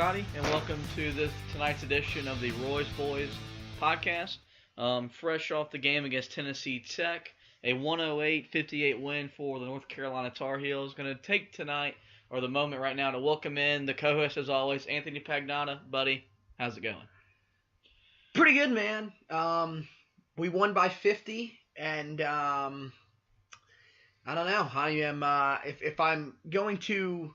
everybody, and welcome to tonight's edition of the Roy's Boys podcast. Fresh off the game against Tennessee Tech, a 108-58 win for the North Carolina Tar Heels. Going to take tonight, or the moment right now, to welcome in the co-host as always, Anthony Pagnotta. Buddy, how's it going? Pretty good, man. We won by 50, and I don't know. I am if I'm going to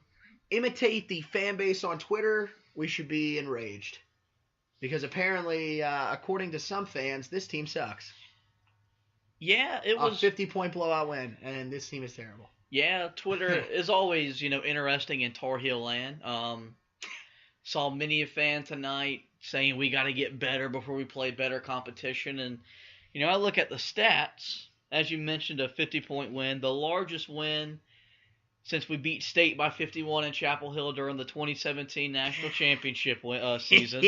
imitate the fan base on Twitter, we should be enraged. Because apparently, according to some fans, this team sucks. Yeah, it was a 50-point blowout win, and this team is terrible. Yeah, Twitter is always, interesting in Tar Heel land. Saw many a fan tonight saying we got to get better before we play better competition. And, I look at the stats. As you mentioned, a 50-point win, the largest win since we beat State by 51 in Chapel Hill during the 2017 National Championship season.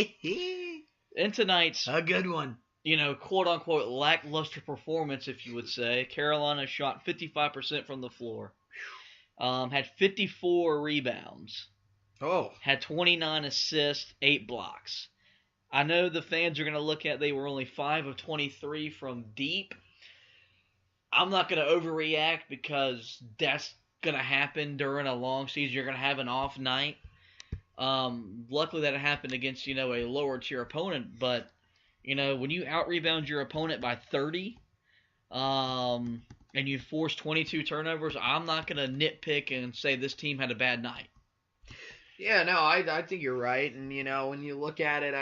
And tonight's a good one. Quote-unquote lackluster performance, if you would say. Carolina shot 55% from the floor. Had 54 rebounds. Oh. Had 29 assists, 8 blocks. I know the fans are going to look at they were only 5 of 23 from deep. I'm not going to overreact because that's going to happen during a long season. You're going to have an off night. Luckily that happened against, a lower tier opponent, but when you out-rebound your opponent by 30, and you force 22 turnovers, I'm not going to nitpick and say this team had a bad night. Yeah, no, I think you're right. And, when you look at it,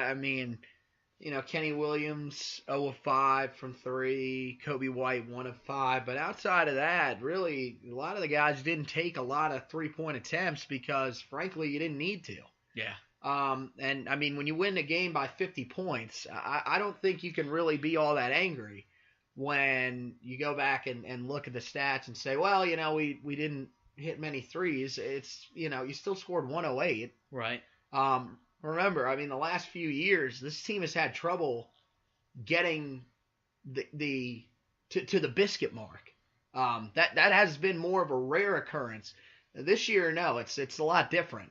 Kenny Williams, 0 of 5 from 3, Kobe White, 1 of 5. But outside of that, really, a lot of the guys didn't take a lot of three-point attempts because, frankly, you didn't need to. Yeah. And when you win a game by 50 points, I don't think you can really be all that angry when you go back and look at the stats and say, well, we didn't hit many threes. It's, you still scored 108. Right. Remember, the last few years, this team has had trouble getting to the biscuit mark. That has been more of a rare occurrence. This year, no, it's a lot different.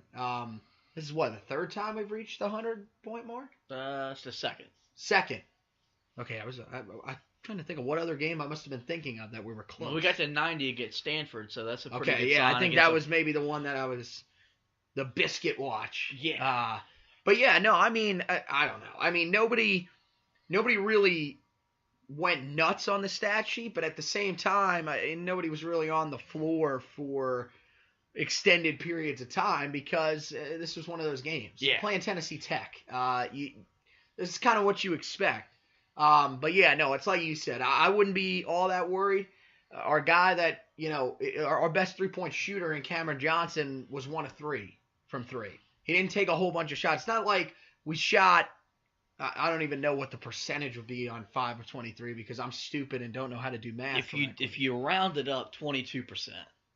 This is the third time we've reached the 100-point mark? It's the second. Second. Okay, I'm trying to think of what other game I must have been thinking of that we were close. Well, we got to 90 against Stanford, so that's a pretty good sign. I think that was maybe the one that I was the biscuit watch. Yeah. But yeah, no, I don't know. Nobody really went nuts on the stat sheet, but at the same time, nobody was really on the floor for extended periods of time because this was one of those games. Yeah. Playing Tennessee Tech, this is kind of what you expect. But yeah, no, it's like you said. I wouldn't be all that worried. Our guy that, our best three-point shooter in Cameron Johnson was 1 of 3 from 3. He didn't take a whole bunch of shots. It's not like we shot, I don't even know what the percentage would be on 5 of 23 because I'm stupid and don't know how to do math. If you rounded up 22%.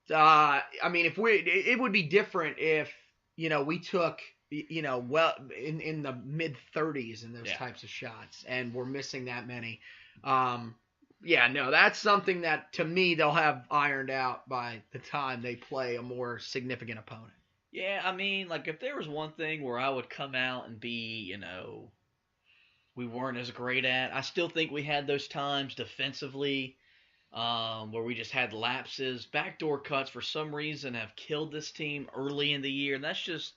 It would be different if, we took, well in the mid 30s in those types of shots and we're missing that many. Yeah, no, that's something that to me they'll have ironed out by the time they play a more significant opponent. Yeah, if there was one thing where I would come out and be, we weren't as great at, I still think we had those times defensively where we just had lapses. Backdoor cuts, for some reason, have killed this team early in the year, and that's just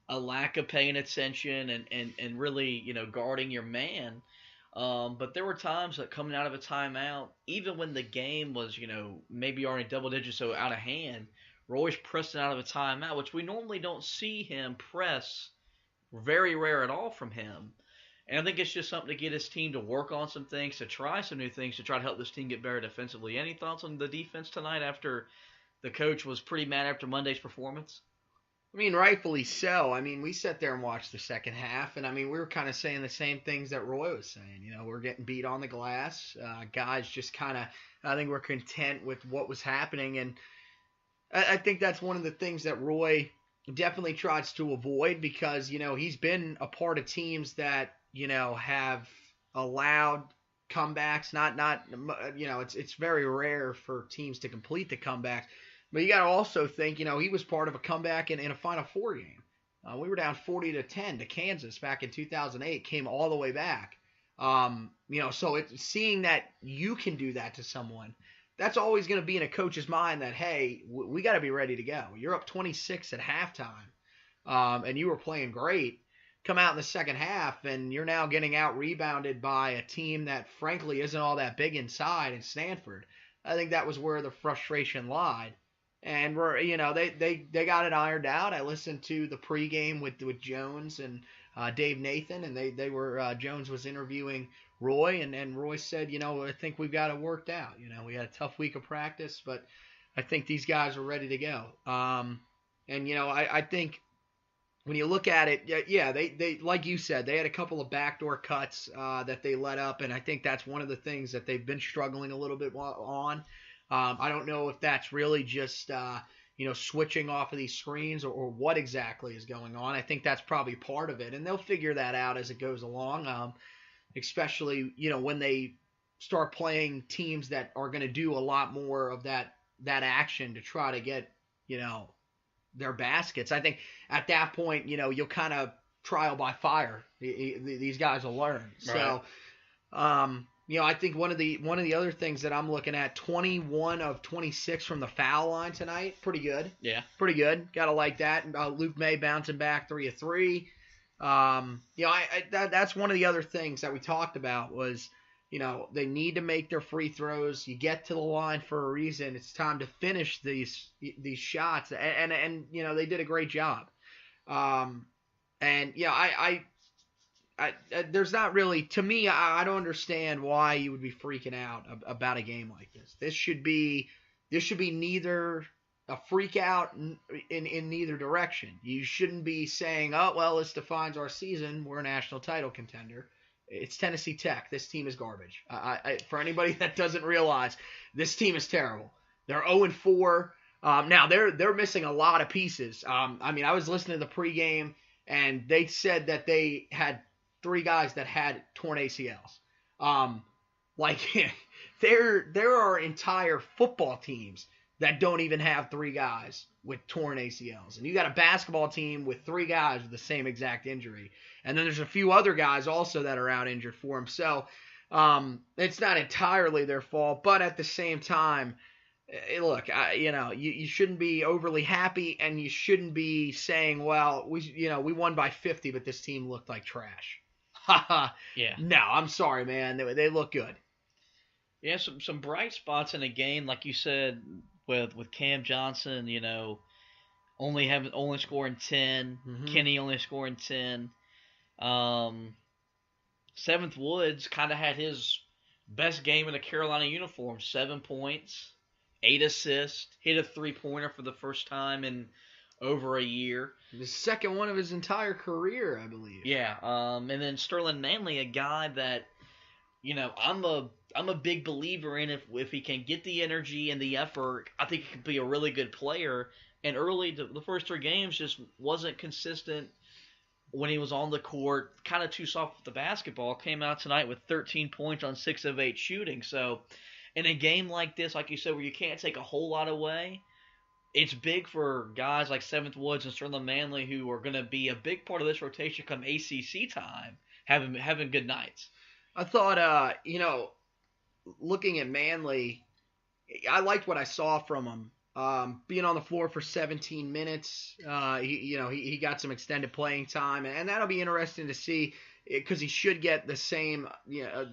a lack of paying attention and really, guarding your man. But there were times that coming out of a timeout, even when the game was, maybe already double digits, so out of hand, Roy's pressing out of a timeout, which we normally don't see him press. Very rare at all from him. And I think it's just something to get his team to work on some things, to try some new things, to try to help this team get better defensively. Any thoughts on the defense tonight after the coach was pretty mad after Monday's performance? Rightfully so. We sat there and watched the second half, and we were kind of saying the same things that Roy was saying. We're getting beat on the glass. Guys just kind of, I think we're content with what was happening, and I think that's one of the things that Roy definitely tries to avoid because, he's been a part of teams that, have allowed comebacks. It's very rare for teams to complete the comeback. But you got to also think, he was part of a comeback in a Final Four game. We were down 40-10 to Kansas back in 2008, came all the way back. So seeing that you can do that to someone, that's always going to be in a coach's mind that, hey, we got to be ready to go. You're up 26 at halftime, and you were playing great. Come out in the second half, and you're now getting out rebounded by a team that, frankly, isn't all that big inside in Stanford. I think that was where the frustration lied. And they got it ironed out. I listened to the pregame with Jones and Dave Nathan, and they were Jones was interviewing Roy, and Roy said, I think we've got it worked out. We had a tough week of practice, but I think these guys are ready to go. I think when you look at it, they like you said, they had a couple of backdoor cuts that they let up, and I think that's one of the things that they've been struggling a little bit on. I don't know if that's really just switching off of these screens or what exactly is going on. I think that's probably part of it, and they'll figure that out as it goes along, especially when they start playing teams that are going to do a lot more of that action to try to get their baskets. I think at that point, you'll kind of trial by fire. These guys will learn. Right. So, I think one of the other things that I'm looking at, 21 of 26 from the foul line tonight, pretty good. Yeah, pretty good. Gotta like that. Luke May bouncing back 3 of 3. That's one of the other things that we talked about was, they need to make their free throws. You get to the line for a reason. It's time to finish these shots, and they did a great job. There's not really, to me, I don't understand why you would be freaking out about a game like this. This should be neither a freak out in neither direction. You shouldn't be saying, oh, well, this defines our season. We're a national title contender. It's Tennessee Tech. This team is garbage. For anybody that doesn't realize, this team is terrible. They're 0-4. Now they're missing a lot of pieces. I was listening to the pregame, and they said that they had 3 guys that had torn ACLs. There are entire football teams that don't even have 3 guys with torn ACLs. And you got a basketball team with 3 guys with the same exact injury. And then there's a few other guys also that are out injured for them. So it's not entirely their fault. But at the same time, look, you shouldn't be overly happy, and you shouldn't be saying, well, we won by 50, but this team looked like trash. Yeah. No, I'm sorry, man. They look good. Yeah, some bright spots in a game, like you said, with Cam Johnson, only scoring 10. Mm-hmm. Kenny only scoring 10. Seventh Woods kind of had his best game in a Carolina uniform. 7 points, 8 assists, hit a 3-pointer for the first time in over a year. The second one of his entire career, I believe. Yeah. And then Sterling Manley, a guy that, I'm a big believer in. If he can get the energy and the effort, I think he could be a really good player. And early, the first 3 games just wasn't consistent when he was on the court. Kind of too soft with the basketball. Came out tonight with 13 points on 6 of 8 shooting. So in a game like this, like you said, where you can't take a whole lot away, it's big for guys like Seventh Woods and Sterling Manley, who are going to be a big part of this rotation come ACC time, having good nights. I thought, looking at Manley, I liked what I saw from him. Being on the floor for 17 minutes, he got some extended playing time, and that'll be interesting to see, because he should get the same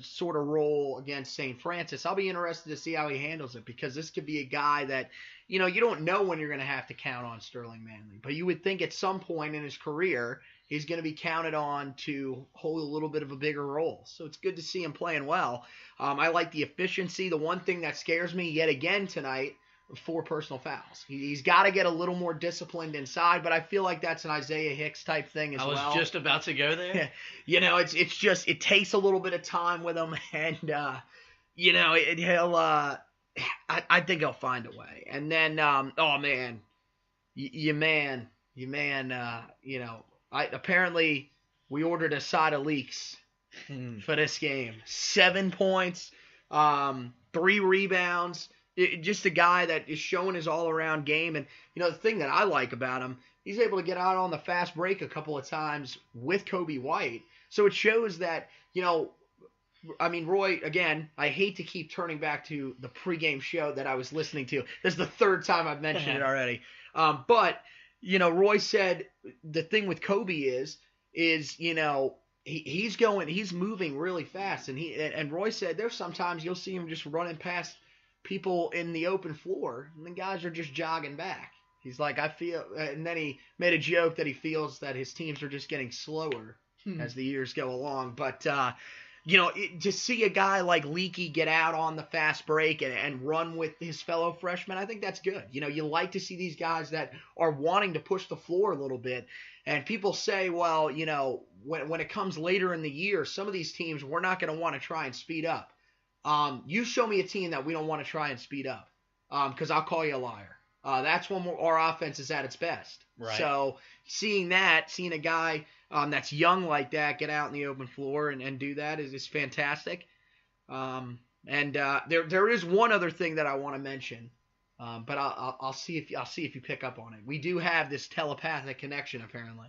sort of role against St. Francis. I'll be interested to see how he handles it, because this could be a guy that, you don't know when you're going to have to count on Sterling Manley. But you would think at some point in his career, he's going to be counted on to hold a little bit of a bigger role. So it's good to see him playing well. I like the efficiency. The one thing that scares me yet again tonight, 4 personal fouls. He's got to get a little more disciplined inside, but I feel like that's an Isaiah Hicks type thing as well. I was just about to go there. It's just, it takes a little bit of time with him, and I think he'll find a way. And then, apparently we ordered a side of leeks for this game. 7 points, 3 rebounds. Just a guy that is showing his all-around game. And, the thing that I like about him, he's able to get out on the fast break a couple of times with Kobe White. So it shows that, I mean, Roy, again, I hate to keep turning back to the pregame show that I was listening to. This is the third time I've mentioned it already. But, Roy said the thing with Kobe is he's moving really fast. And Roy said there's sometimes you'll see him just running past people in the open floor, and the guys are just jogging back. He's like, I feel, and then he made a joke that he feels that his teams are just getting slower as the years go along. But, to see a guy like Leaky get out on the fast break and run with his fellow freshmen, I think that's good. You like to see these guys that are wanting to push the floor a little bit. And people say, well, when it comes later in the year, some of these teams, we're not going to want to try and speed up. You show me a team that we don't want to try and speed up, because I'll call you a liar. That's when our offense is at its best. Right. So seeing a guy that's young like that get out in the open floor and do that is fantastic. There is one other thing that I want to mention, but I'll see if you pick up on it. We do have this telepathic connection apparently.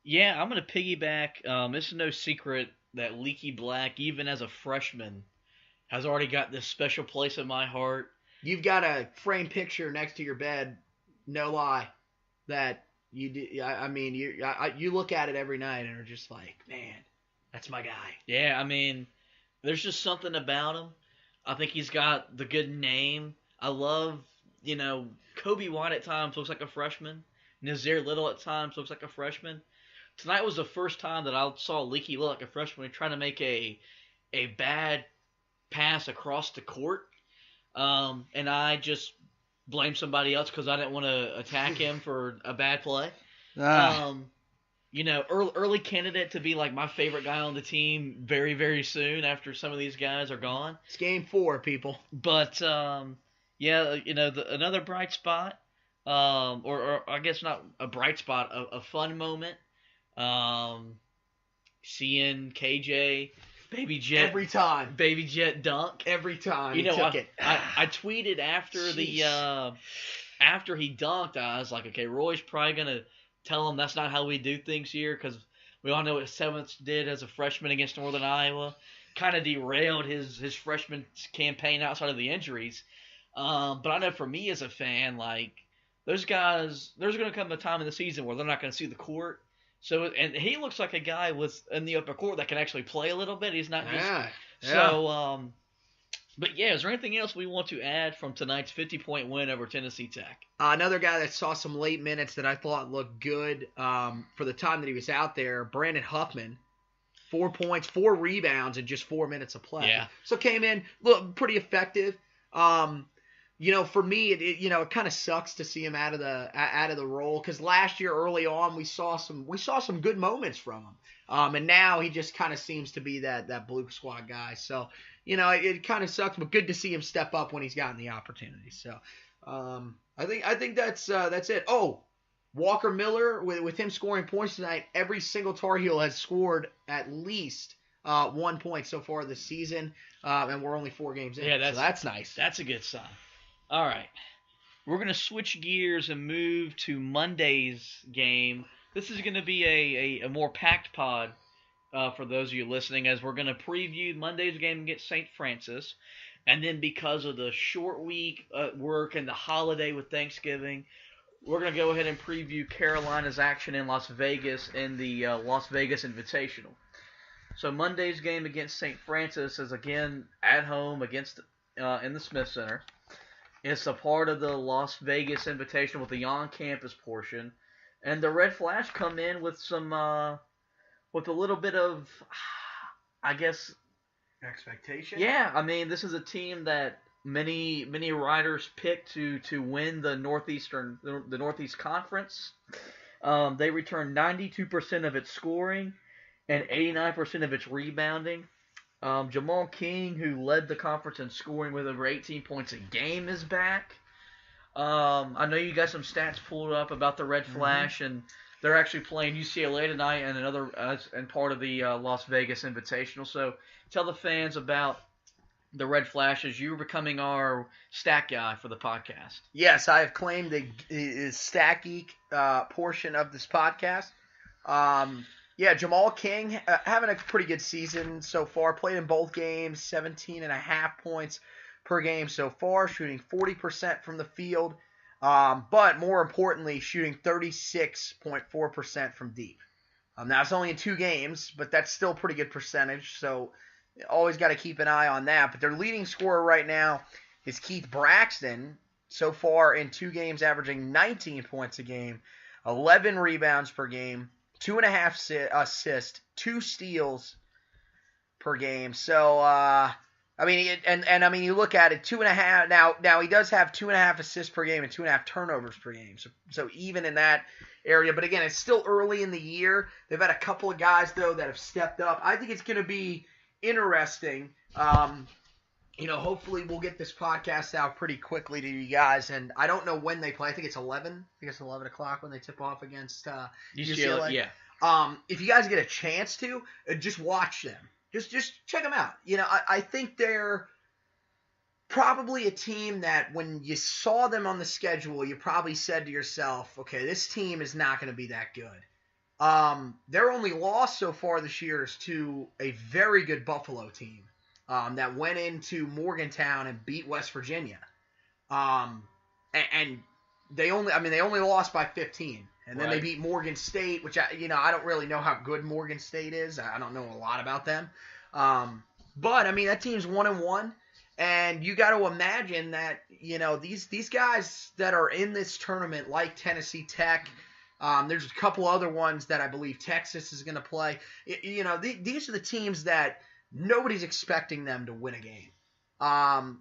Yeah, I'm gonna piggyback. It's no secret that Leaky Black, even as a freshman, has already got this special place in my heart. You've got a framed picture next to your bed, no lie, that you do. I mean, you look at it every night and are just like, man, that's my guy. Yeah, I mean, there's just something about him. I think he's got the good name. I love, Kobe White at times looks like a freshman. Nazir Little at times looks like a freshman. Tonight was the first time that I saw Leaky look like a freshman trying to make a bad pass across the court, and I just blamed somebody else because I didn't want to attack him for a bad play. Early candidate to be like my favorite guy on the team very, very soon after some of these guys are gone. It's game 4, people. But another bright spot, or I guess not a bright spot, a fun moment. Seeing KJ. Baby Jet every time. Baby Jet dunk every time. He took it. I tweeted after after he dunked, I was like, okay, Roy's probably gonna tell him that's not how we do things here, because we all know what Seventh did as a freshman against Northern Iowa, kind of derailed his freshman campaign outside of the injuries. But I know for me as a fan, like those guys, there's gonna come a time in the season where they're not gonna see the court. So, and he looks like a guy in the upper court that can actually play a little bit. He's not just... Yeah. So, but yeah, is there anything else we want to add from tonight's 50-point win over Tennessee Tech? Another guy that saw some late minutes that I thought looked good for the time that he was out there, Brandon Huffman. 4 points, 4 rebounds in just 4 minutes of play. Yeah. So came in, looked pretty effective. For me, it kind of sucks to see him out of the role, because last year early on we saw some good moments from him, and now he just kind of seems to be that blue squad guy. So it kind of sucks, but good to see him step up when he's gotten the opportunity. So I think that's it. Oh, Walker Miller with him scoring points tonight. Every single Tar Heel has scored at least 1 point so far this season, and we're only 4 games in. Yeah, so that's nice. That's a good sign. All right, we're going to switch gears and move to Monday's game. This is going to be a more packed pod for those of you listening, as we're going to preview Monday's game against St. Francis. And then because of the short week at work and the holiday with Thanksgiving, we're going to go ahead and preview Carolina's action in Las Vegas in the Las Vegas Invitational. So Monday's game against St. Francis is again at home against in the Smith Center. It's a part of the Las Vegas Invitational with the on-campus portion, and the Red Flash come in with with a little bit of, I guess, expectation. Yeah, I mean, this is a team that many writers picked to win the Northeast Conference. They returned 92% of its scoring and 89% of its rebounding. Jamal King, who led the conference in scoring with over 18 points a game, is back. I know you got some stats pulled up about the Red Flash, and they're actually playing UCLA tonight and part of the Las Vegas Invitational. So tell the fans about the Red Flashes. You're becoming our stat guy for the podcast. Yes, I have claimed the Stat Geek portion of this podcast. Yeah, Jamal King having a pretty good season so far. Played in both games, 17.5 points per game so far, shooting 40% from the field. But more importantly, shooting 36.4% from deep. Now, it's only in 2 games, but that's still a pretty good percentage, so always got to keep an eye on that. But their leading scorer right now is Keith Braxton, so far in 2 games averaging 19 points a game, 11 rebounds per game, 2.5 assists, 2 steals per game. So, I mean, I mean, you look at it, 2.5. Now he does have 2.5 assists per game and 2.5 turnovers per game. So even in that area, but again, it's still early in the year. They've had a couple of guys though that have stepped up. I think it's going to be interesting. Hopefully we'll get this podcast out pretty quickly to you guys. And I don't know when they play. I think it's 11. I think it's 11 o'clock when they tip off against UCLA. Yeah. If you guys get a chance to, just watch them. Just check them out. I think they're probably a team that when you saw them on the schedule, you probably said to yourself, okay, this team is not going to be that good. Their only loss so far this year is to a very good Buffalo team that went into Morgantown and beat West Virginia. And they only lost by 15. And then They beat Morgan State, which I don't really know how good Morgan State is. I don't know a lot about them. But I mean, that team's 1-1. And you got to imagine that, these guys that are in this tournament, like Tennessee Tech, there's a couple other ones that I believe Texas is going to play. These are the teams that nobody's expecting them to win a game.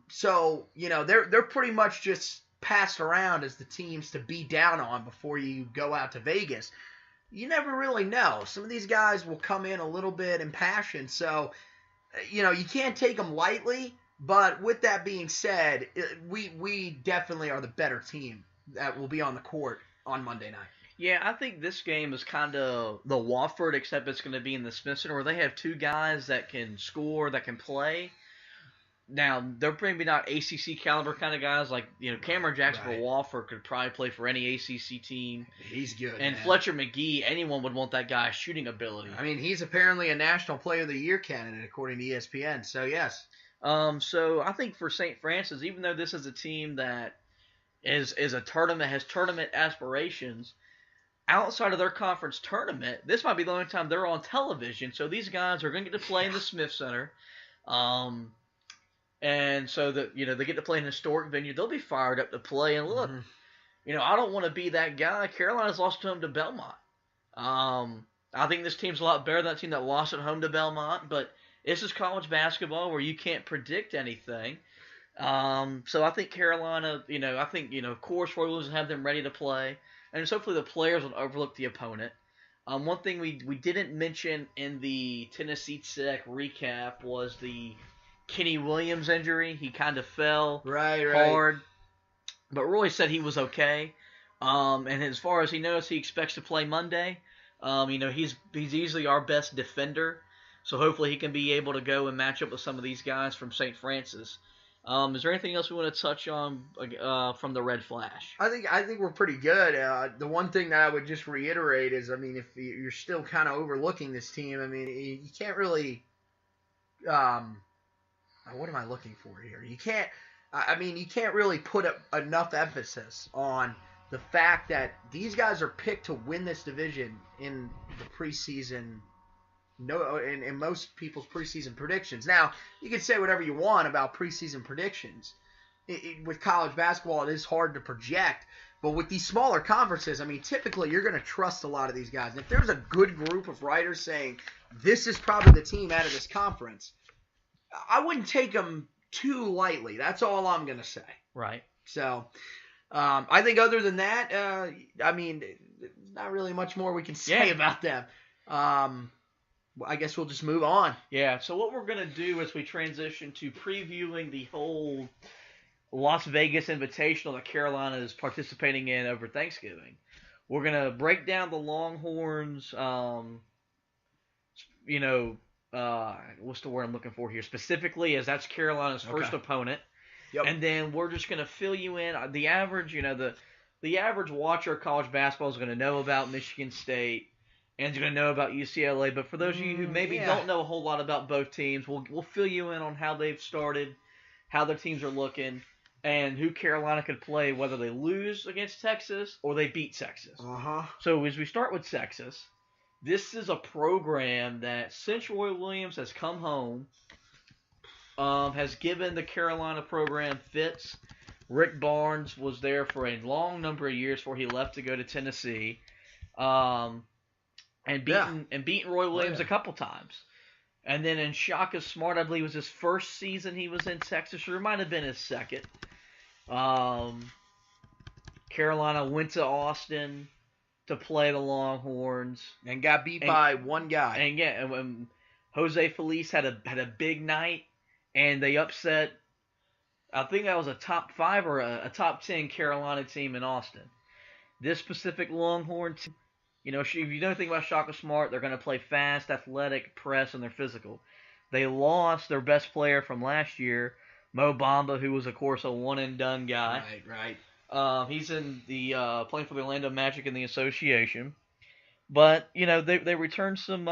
So they're pretty much just passed around as the teams to be down on before you go out to Vegas. You never really know. Some of these guys will come in a little bit impassioned. So, you can't take them lightly. But with that being said, we definitely are the better team that will be on the court on Monday night. Yeah, I think this game is kind of the Wofford, except it's going to be in the Smith Center, where they have 2 guys that can score, that can play. Now, they're maybe not ACC caliber kind of guys. Like, Cameron Jackson for Wofford could probably play for any ACC team. He's good, And man. Fletcher McGee, anyone would want that guy's shooting ability. I mean, he's apparently a National Player of the Year candidate, according to ESPN. So, yes. So I think for St. Francis, even though this is a team that is a tournament, has tournament aspirations, outside of their conference tournament, this might be the only time they're on television. So these guys are going to get to play in the Smith Center. And so that, they get to play in an historic venue. They'll be fired up to play. And look, I don't want to be that guy. Carolina's lost home to Belmont. I think this team's a lot better than that team that lost at home to Belmont, but this is college basketball where you can't predict anything. So I think Carolina, of course, Roy Williams will have them ready to play. And just hopefully the players will overlook the opponent. One thing we didn't mention in the Tennessee Tech recap was the Kenny Williams injury. He kind of fell hard. But Roy said he was okay. And as far as he knows, he expects to play Monday. He's easily our best defender. So hopefully he can be able to go and match up with some of these guys from St. Francis. Is there anything else we want to touch on from the Red Flash? I think we're pretty good. The one thing that I would just reiterate is, if you're still kind of overlooking this team, you can't really. What am I looking for here? You can't. You can't really put enough emphasis on the fact that these guys are picked to win this division in the preseason. No, in most people's preseason predictions. Now, you can say whatever you want about preseason predictions. With college basketball, it is hard to project. But with these smaller conferences, typically you're going to trust a lot of these guys. And if there's a good group of writers saying, this is probably the team out of this conference, I wouldn't take them too lightly. That's all I'm going to say. Right. So, I think other than that, not really much more we can say about them. I guess we'll just move on. Yeah, so what we're going to do as we transition to previewing the whole Las Vegas Invitational that Carolina is participating in over Thanksgiving, we're going to break down the Longhorns, what's the word I'm looking for here? Specifically, as that's Carolina's first opponent. Yep. And then we're just going to fill you in. The average, the average watcher of college basketball is going to know about Michigan State and is going to know about UCLA. But for those of you who maybe don't know a whole lot about both teams, we'll fill you in on how they've started, how their teams are looking, and who Carolina could play, whether they lose against Texas or they beat Texas. So as we start with Texas, this is a program that since Roy Williams has come home, has given the Carolina program fits. Rick Barnes was there for a long number of years before he left to go to Tennessee, and beaten Roy Williams a couple times. And then in Shaka Smart, I believe was his first season he was in Texas, or it might have been his second. Carolina went to Austin to play the Longhorns and got beat by one guy. And Jose Feliz had a big night, and they upset. I think that was a top 5 or a top 10 Carolina team in Austin. This specific Longhorn team, if you know anything about Shaka Smart, they're going to play fast, athletic, press, and they're physical. They lost their best player from last year, Mo Bamba, who was, of course, a one-and-done guy. Right. He's in the playing for the Orlando Magic in the association. But, they returned some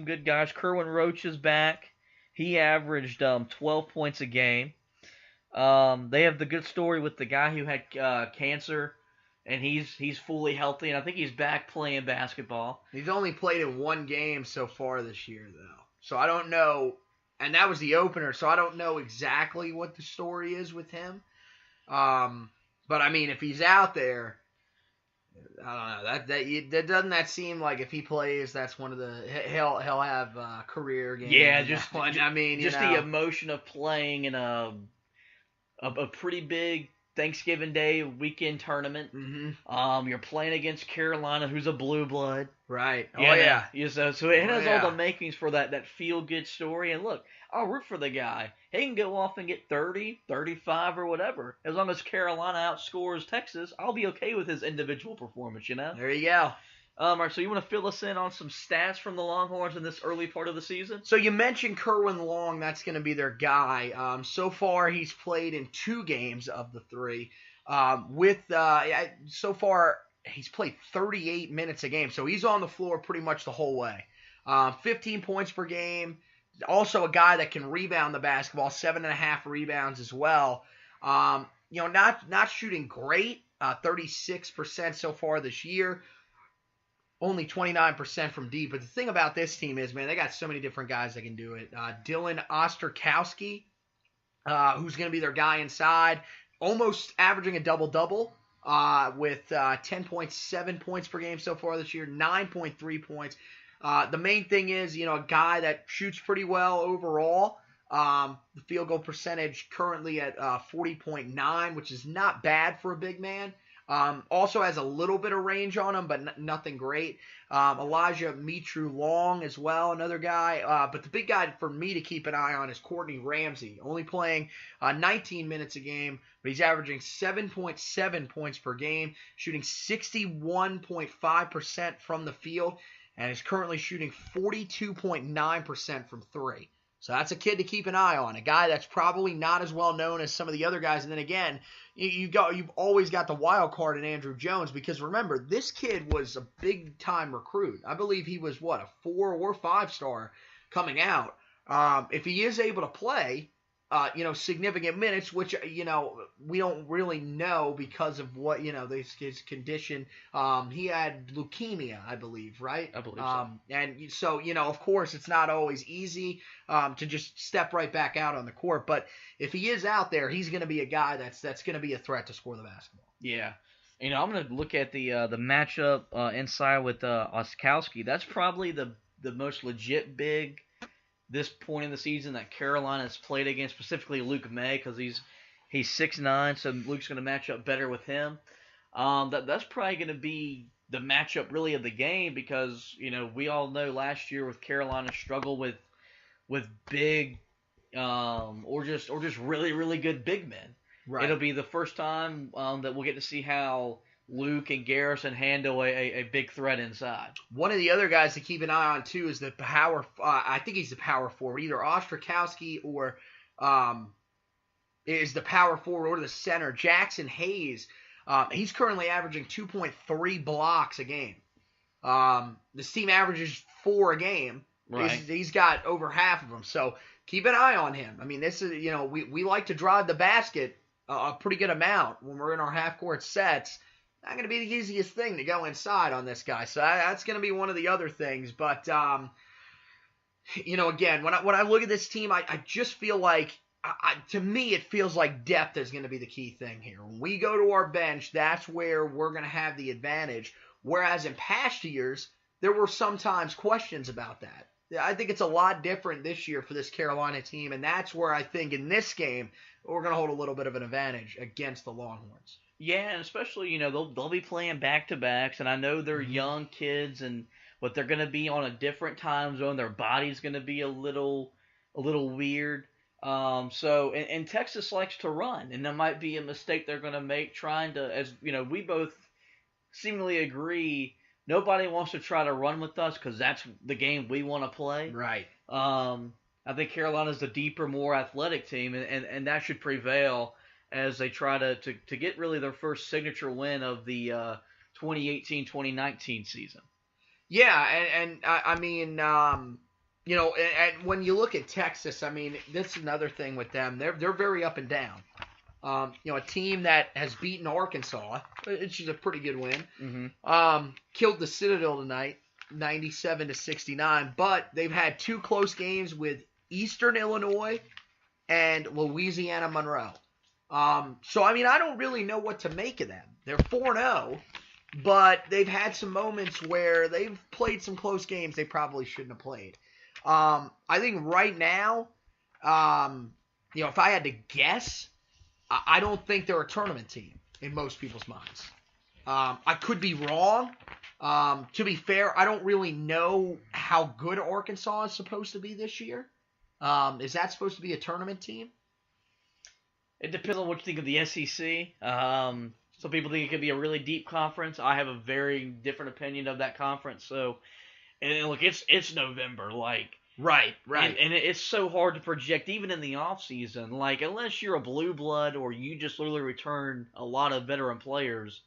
good guys. Kerwin Roach is back. He averaged 12 points a game. They have the good story with the guy who had cancer, and he's fully healthy, and I think he's back playing basketball. He's only played in one game so far this year, though. So I don't know, and that was the opener, so I don't know exactly what the story is with him. But I mean, if he's out there, I don't know. That doesn't seem like if he plays, that's one of the he'll have career games. Yeah, just I mean, the emotion of playing in a pretty big Thanksgiving Day weekend tournament. Mm-hmm. You're playing against Carolina, who's a blue blood. Right. Yeah. So it has all the makings for that feel-good story. And look, I'll root for the guy. He can go off and get 30, 35, or whatever. As long as Carolina outscores Texas, I'll be okay with his individual performance, There you go. All right, so you want to fill us in on some stats from the Longhorns in this early part of the season? So you mentioned Kerwin Long. That's going to be their guy. So far, he's played in 2 games of the 3. So far, he's played 38 minutes a game. So he's on the floor pretty much the whole way. 15 points per game. Also a guy that can rebound the basketball, 7.5 rebounds as well. Not shooting great, 36% so far this year. Only 29% from deep. But the thing about this team is, man, they got so many different guys that can do it. Dylan Osterkowski, who's going to be their guy inside, almost averaging a double-double with 10.7 points per game so far this year, 9.3 points. The main thing is, a guy that shoots pretty well overall. The field goal percentage currently at 40.9, which is not bad for a big man. Also has a little bit of range on him, but nothing great. Elijah Mitru Long as well, another guy. But the big guy for me to keep an eye on is Courtney Ramsey, only playing 19 minutes a game, but he's averaging 7.7 points per game, shooting 61.5% from the field, and is currently shooting 42.9% from 3. So that's a kid to keep an eye on, a guy that's probably not as well known as some of the other guys. And then again, you've always got the wild card in Andrew Jones, because remember, this kid was a big time recruit. I believe he was a 4 or 5 star coming out. If he is able to play, significant minutes, which, we don't really know because of what, his condition. He had leukemia, I believe, right? I believe so. And so, of course, it's not always easy to just step right back out on the court. But if he is out there, he's going to be a guy that's going to be a threat to score the basketball. Yeah. I'm going to look at the matchup inside with Oskowski. That's probably the most legit big this point in the season that Carolina has played against, specifically Luke May, because he's 6'9", so Luke's going to match up better with him. That's probably going to be the matchup really of the game, because we all know last year with Carolina struggle with big or just really really good big men. Right. It'll be the first time that we'll get to see how Luke and Garrison handle a big threat inside. One of the other guys to keep an eye on too is the power. I think he's the power forward, either Ostrakowski or is the power forward or the center. Jackson Hayes. He's currently averaging 2.3 blocks a game. This team averages 4 a game. Right. He's got over half of them. So keep an eye on him. I mean, this is, we like to drive the basket a pretty good amount when we're in our half-court sets. Not going to be the easiest thing to go inside on this guy. So that's going to be one of the other things. But, again, when I look at this team, I just feel like, to me, it feels like depth is going to be the key thing here. When we go to our bench, that's where we're going to have the advantage. Whereas in past years, there were sometimes questions about that. I think it's a lot different this year for this Carolina team, and that's where I think in this game we're going to hold a little bit of an advantage against the Longhorns. Yeah, and especially, they'll be playing back-to-backs, and I know they're young kids, but they're going to be on a different time zone. Their body's going to be a little weird. And Texas likes to run, and that might be a mistake they're going to make trying to, as we both seemingly agree, nobody wants to try to run with us because that's the game we want to play. Right. I think Carolina's the deeper, more athletic team, and that should prevail as they try to get really their first signature win of the 2018-2019 season. Yeah, and I mean, and when you look at Texas, I mean, this is another thing with them. They're very up and down. A team that has beaten Arkansas, which is a pretty good win. Mm-hmm. Killed the Citadel tonight, 97-69. But they've had 2 close games with Eastern Illinois and Louisiana Monroe. So I mean, I don't really know what to make of them. They're 4-0, but they've had some moments where they've played some close games they probably shouldn't have played. I think right now, if I had to guess, I don't think they're a tournament team in most people's minds. I could be wrong. To be fair, I don't really know how good Arkansas is supposed to be this year. Is that supposed to be a tournament team? It depends on what you think of the SEC. Some people think it could be a really deep conference. I have a very different opinion of that conference. So, and look, it's November, Right. And it's so hard to project, even in the off season. Unless you're a blue blood or you just literally return a lot of veteran players,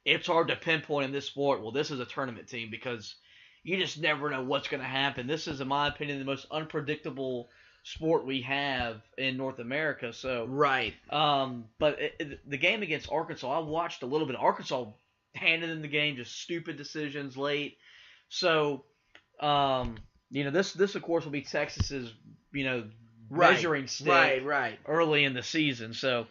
it's hard to pinpoint in this sport. Well, this is a tournament team because you just never know what's going to happen. This is, in my opinion, the most unpredictable sport we have in North America. So right. But the game against Arkansas, I watched a little bit. Arkansas handed in the game, just stupid decisions late. So this of course will be Texas's measuring stick right early in the season. So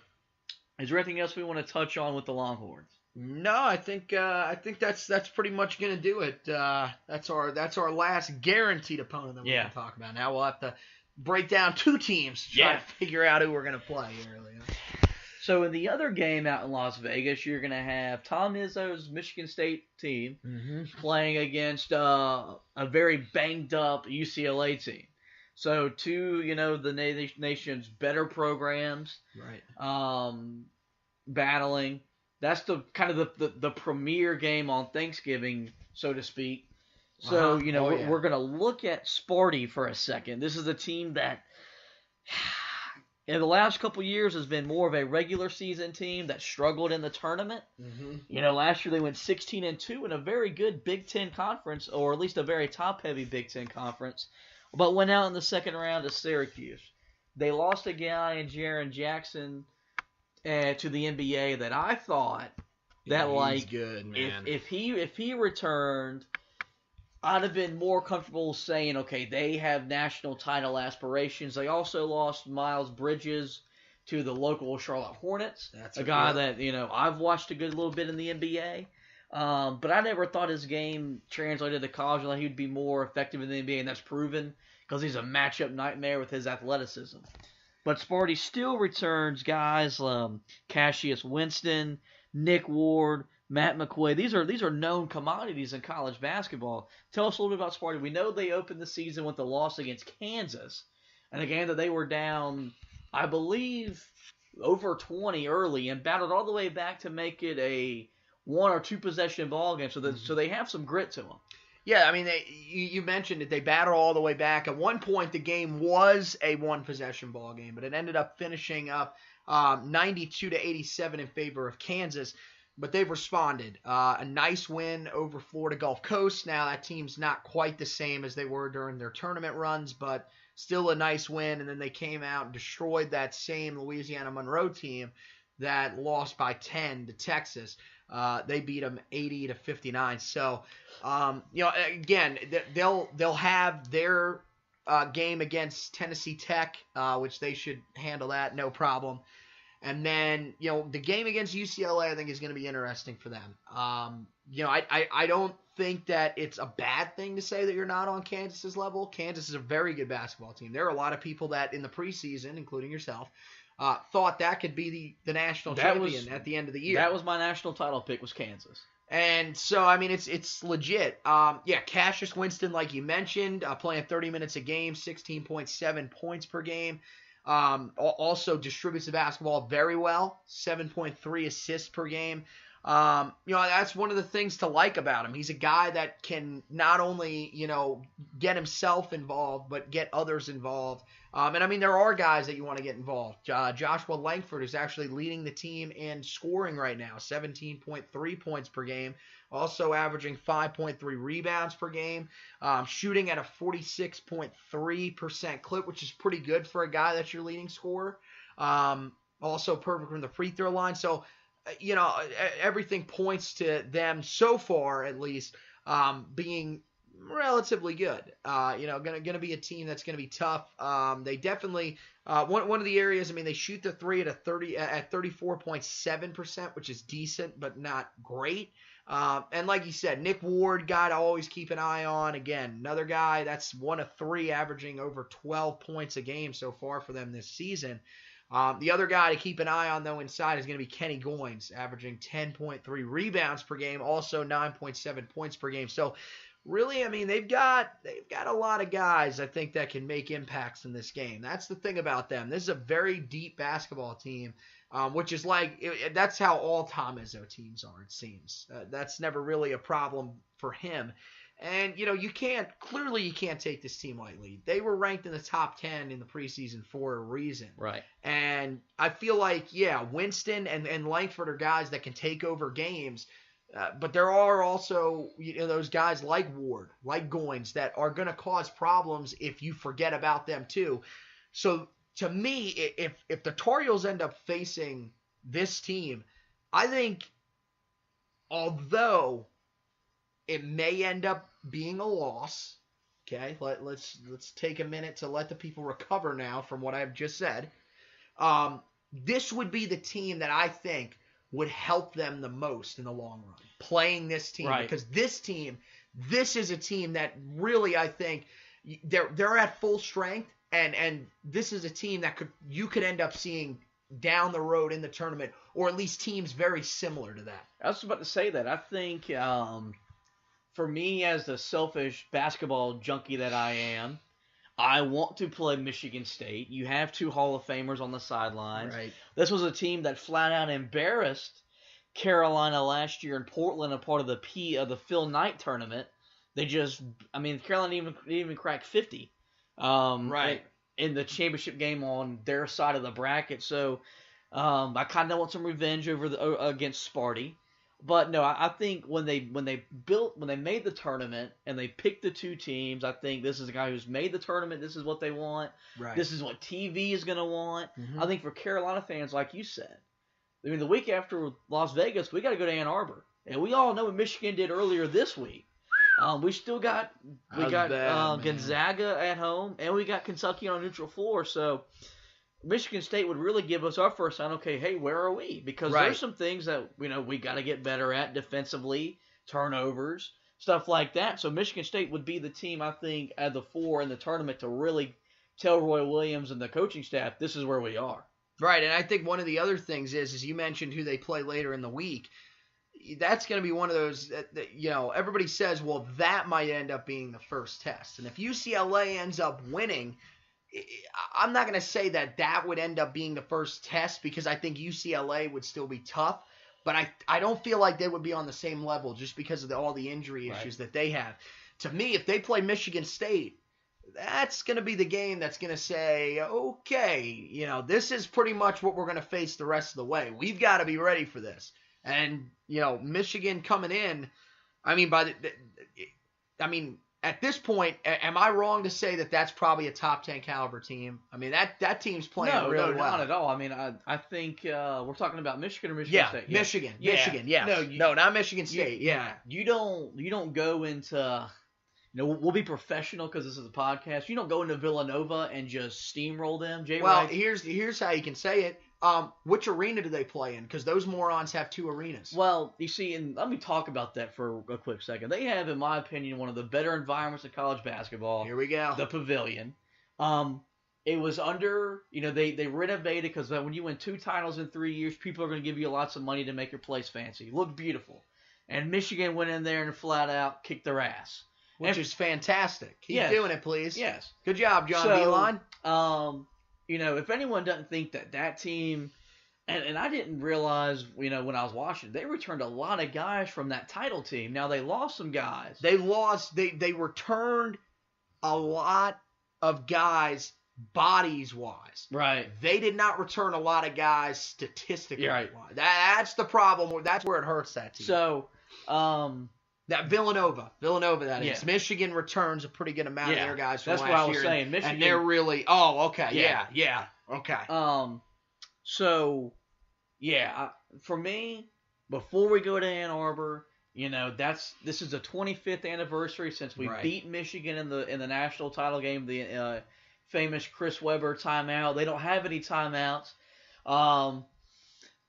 is there anything else we want to touch on with the Longhorns? No, I think that's pretty much gonna do it. That's our last guaranteed opponent that we're gonna talk about. Now we'll have to break down 2 teams to try to figure out who we're going to play earlier. So in the other game out in Las Vegas, you're going to have Tom Izzo's Michigan State team playing against a very banged-up UCLA team. So 2, the nation's better programs battling. That's the kind of the premier game on Thanksgiving, so to speak. So, we're going to look at Sparty for a second. This is a team that in the last couple years has been more of a regular season team that struggled in the tournament. Last year they went 16-2 in a very good Big Ten conference, or at least a very top-heavy Big Ten conference, but went out in the second round to Syracuse. They lost a guy in Jaren Jackson to the NBA that I thought that he's good, man. If he returned, I'd have been more comfortable saying, okay, they have national title aspirations. They also lost Miles Bridges to the local Charlotte Hornets. That's a guy that, I've watched a good little bit in the NBA. But I never thought his game translated to college. Like he would be more effective in the NBA, and that's proven because he's a matchup nightmare with his athleticism. But Sparty still returns guys Cassius Winston, Nick Ward, Matt McQuaid. These are known commodities in college basketball. Tell us a little bit about Sparty. We know they opened the season with the loss against Kansas, and a game that they were down, I believe, over 20 early and battled all the way back to make it a one or two possession ball games, so they have some grit to them. Yeah, I mean, you mentioned it. They battle all the way back. At one point, the game was a one-possession ball game, but it ended up finishing up 92-87 in favor of Kansas. But they've responded. A nice win over Florida Gulf Coast. Now, that team's not quite the same as they were during their tournament runs, but still a nice win. And then they came out and destroyed that same Louisiana Monroe team that lost by 10 to Texas. They beat them 80-59. So, again, they'll have their game against Tennessee Tech, which they should handle that no problem. And then, the game against UCLA, I think, is going to be interesting for them. I don't think that it's a bad thing to say that you're not on Kansas's level. Kansas is a very good basketball team. There are a lot of people that in the preseason, including yourself, thought that could be the national champion at the end of the year. That was my national title pick, was Kansas. And so, I mean, it's legit. Cassius Winston, like you mentioned, playing 30 minutes a game, 16.7 points per game. Also distributes the basketball very well, 7.3 assists per game. That's one of the things to like about him. He's a guy that can not only, get himself involved, but get others involved. And I mean, there are guys that you want to get involved. Joshua Langford is actually leading the team in scoring right now, 17.3 points per game. Also averaging 5.3 rebounds per game. Shooting at a 46.3% clip, which is pretty good for a guy that's your leading scorer. Also perfect from the free throw line. So, everything points to them so far, at least, being relatively good. Gonna be a team that's gonna be tough. They definitely one of the areas. I mean, they shoot the three at 34.7%, which is decent but not great. And like you said, Nick Ward, guy to always keep an eye on. Again, another guy that's 1 of 3, averaging over 12 points a game so far for them this season. The other guy to keep an eye on, though, inside is going to be Kenny Goins, averaging 10.3 rebounds per game, also 9.7 points per game. So, really, I mean, they've got a lot of guys, I think, that can make impacts in this game. That's the thing about them. This is a very deep basketball team, which is that's how all Tom Izzo teams are, it seems. That's never really a problem for him. And, you can't take this team lightly. They were ranked in the top 10 in the preseason for a reason. Right. And I feel like, Winston and Langford are guys that can take over games. But there are also, those guys like Ward, like Goins, that are going to cause problems if you forget about them too. So, to me, if the Tar Heels end up facing this team, I think, although it may end up being a loss, okay, let's take a minute to let the people recover now from what I've just said. This would be the team that I think would help them the most in the long run, playing this team. Right. Because this is a team that really, I think, they're at full strength, and this is a team that you could end up seeing down the road in the tournament, or at least teams very similar to that. I was about to say that. I think for me, as the selfish basketball junkie that I am, I want to play Michigan State. You have 2 Hall of Famers on the sidelines. Right. This was a team that flat out embarrassed Carolina last year in Portland, a part of the Phil Knight tournament. Carolina didn't even crack 50. Right. In the championship game on their side of the bracket. So I kind of want some revenge against Sparty. But no, I think when they made the tournament and they picked the 2 teams, I think this is a guy who's made the tournament. This is what they want. Right. This is what TV is going to want. Mm-hmm. I think for Carolina fans, like you said, I mean, the week after Las Vegas, we got to go to Ann Arbor, and we all know what Michigan did earlier this week. We got Gonzaga at home, and we got Kentucky on a neutral floor. So Michigan State would really give us our first sign. Okay, hey, where are we? Because there's some things that we got to get better at defensively, turnovers, stuff like that. So Michigan State would be the team, I think, at the 4 in the tournament to really tell Roy Williams and the coaching staff this is where we are. Right, and I think one of the other things is you mentioned who they play later in the week. That's going to be one of those that everybody says, well, that might end up being the first test. And if UCLA ends up winning, I'm not going to say that would end up being the first test, because I think UCLA would still be tough. but I don't feel like they would be on the same level just because of all the injury issues that they have. To me, if they play Michigan State, that's going to be the game that's going to say, okay, this is pretty much what we're going to face the rest of the way. We've got to be ready for this. And, Michigan coming in, I mean, at this point, am I wrong to say that that's probably a top 10 caliber team? I mean, that team's playing really well. No, not at all. I mean, I think we're talking about Michigan or Michigan State. Michigan. Yes. No, not Michigan State. You don't go into. We'll be professional because this is a podcast. You don't go into Villanova and just steamroll them, Jay. Well, Wright. here's how you can say it. Which arena do they play in? Because those morons have 2 arenas. Well, you see, and let me talk about that for a quick second. They have, in my opinion, one of the better environments of college basketball. Here we go. The Pavilion. It was under, they renovated because when you win 2 titles in 3 years, people are going to give you lots of money to make your place fancy. It looked beautiful. And Michigan went in there and flat out kicked their ass. Which is fantastic. Keep doing it, please. Yes. Good job, John Beilein. If anyone doesn't think that team, and I didn't realize, when I was watching, they returned a lot of guys from that title team. Now, they lost some guys. They returned a lot of guys bodies-wise. Right. They did not return a lot of guys statistically. Right. That's the problem. That's where it hurts that team. So, that Villanova, that is. Michigan returns a pretty good amount of their guys from last year. That's what I was saying. Michigan, and they're really, okay, okay. For me, before we go to Ann Arbor, this is the 25th anniversary since we beat Michigan in the national title game, the famous Chris Webber timeout. They don't have any timeouts.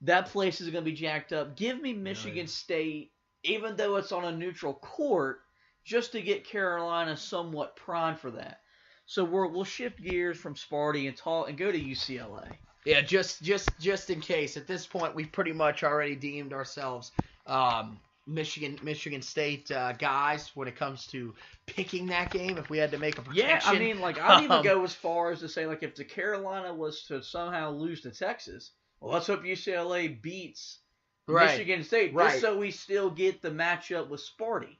That place is going to be jacked up. Give me Michigan State, even though it's on a neutral court, just to get Carolina somewhat primed for that. So we'll shift gears from Sparty and go to UCLA. Yeah, just in case. At this point, we've pretty much already deemed ourselves Michigan State guys when it comes to picking that game. If we had to make a prediction, yeah, I mean, I'd even go as far as to say, if the Carolina was to somehow lose to Texas, well, let's hope UCLA beats Michigan State, just so we still get the matchup with Sparty.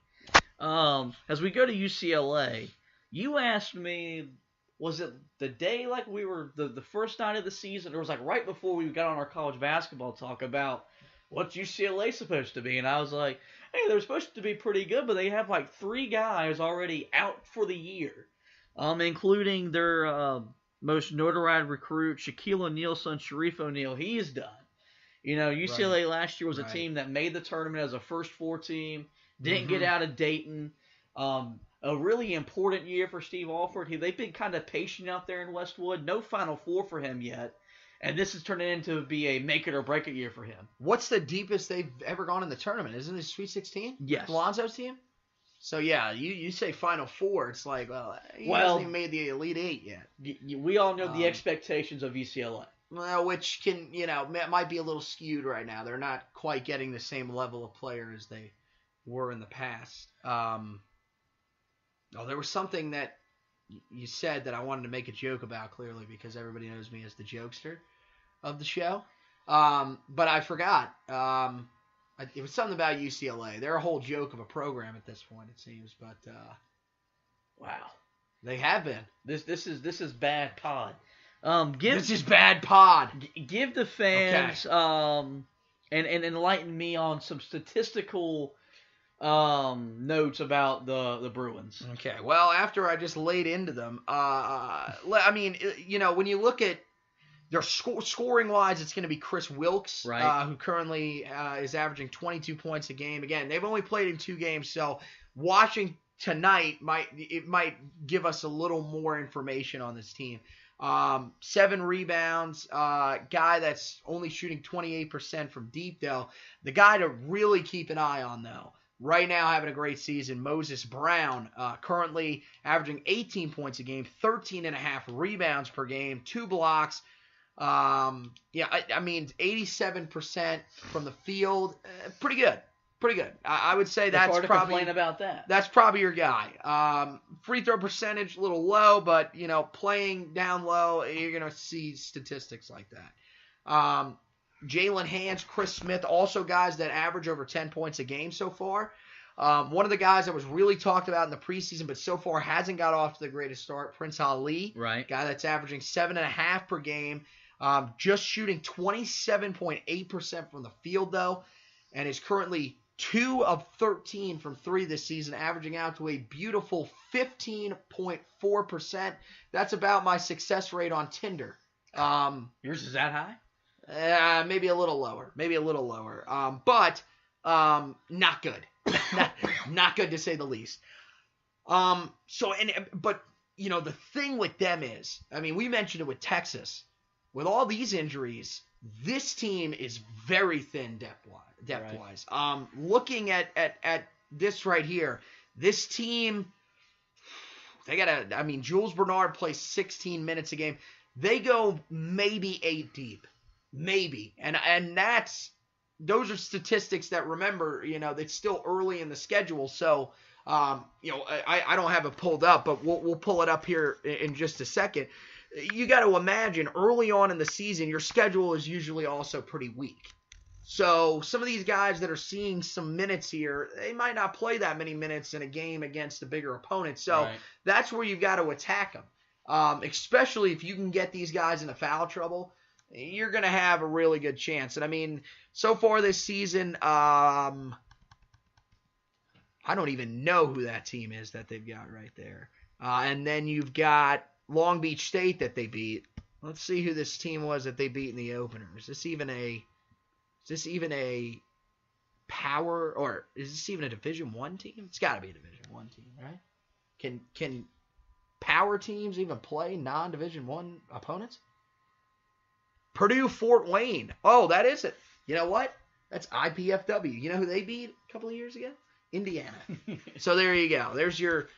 As we go to UCLA, you asked me, was it the day we were the first night of the season, or was right before we got on our college basketball talk about what's UCLA supposed to be? And I was like, hey, they're supposed to be pretty good, but they have 3 guys already out for the year, including their most notoriety recruit, Shaquille O'Neal's son, Sharif O'Neal. He is done. UCLA last year was a team that made the tournament as a first 4 team, didn't get out of Dayton. A really important year for Steve Alford. They've been kind of patient out there in Westwood. No Final Four for him yet. And this is turning into be a make it or break it year for him. What's the deepest they've ever gone in the tournament? Isn't it Sweet 16? Yes. Lonzo's team? So, yeah, you say Final Four. It's he hasn't even made the Elite 8 yet. We all know the expectations of UCLA. Well, which can, might be a little skewed right now. They're not quite getting the same level of player as they were in the past. There was something that you said that I wanted to make a joke about, clearly, because everybody knows me as the jokester of the show. But I forgot. It was something about UCLA. They're a whole joke of a program at this point, it seems. But wow, they have been. This is bad pod. This is bad pod. Give the fans and enlighten me on some statistical notes about the Bruins. Okay. Well, after I just laid into them, when you look at their scoring wise, it's going to be Chris Wilkes, who currently is averaging 22 points a game. Again, they've only played in 2 games, so watching tonight might give us a little more information on this team. 7 rebounds, guy that's only shooting 28% from deep, though. The guy to really keep an eye on, though, right now having a great season, Moses Brown, currently averaging 18 points a game, 13.5 rebounds per game, 2 blocks. 87% from the field, pretty good. I would say that's hard to probably complain about that. That's probably your guy. Free throw percentage a little low, but playing down low, you're gonna see statistics like that. Jalen Hands, Chris Smith, also guys that average over 10 points a game so far. One of the guys that was really talked about in the preseason, but so far hasn't got off to the greatest start, Prince Ali. Right. Guy that's averaging 7.5 per game. Just shooting 27.8% from the field, though, and is currently 2 of 13 from 3 this season, averaging out to a beautiful 15.4%. That's about my success rate on Tinder. Yours is that high? Maybe a little lower. But not good. not good to say the least. But the thing with them is, I mean, we mentioned it with Texas. With all these injuries, this team is very thin depth-wise. Right. Looking at this right here, this team, Jules Bernard plays 16 minutes a game. They go maybe 8 deep. Maybe. And those are statistics that, remember, it's still early in the schedule. So, I don't have it pulled up, but we'll pull it up here in just a second. You got to imagine early on in the season, your schedule is usually also pretty weak. So some of these guys that are seeing some minutes here, they might not play that many minutes in a game against a bigger opponent. So That's where you've got to attack them. Especially if you can get these guys into foul trouble, you're going to have a really good chance. And I mean, so far this season, I don't even know who that team is that they've got right there. And then you've got Long Beach State that they beat. Let's see who this team was that they beat in the opener. Is this even a power, or is this even a Division I team? It's got to be a Division I team, right? Can power teams even play non-Division I opponents? Purdue Fort Wayne. Oh, that is it. You know what? That's IPFW. You know who they beat a couple of years ago? Indiana. So there you go. There's your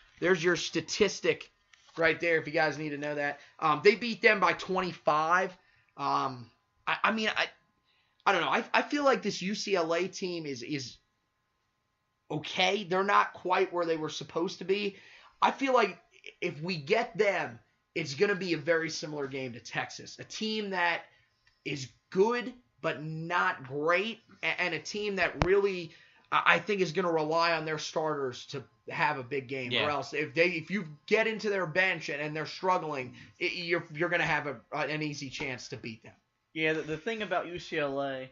statistic right there, if you guys need to know that. They beat them by 25. I don't know. I feel like this UCLA team is okay. They're not quite where they were supposed to be. I feel like if we get them, it's going to be a very similar game to Texas. A team that is good but not great, and a team that really, I think, is going to rely on their starters to have a big game. Yeah. Or else if you get into their bench and they're struggling, you're going to have an easy chance to beat them. Yeah, the thing about UCLA,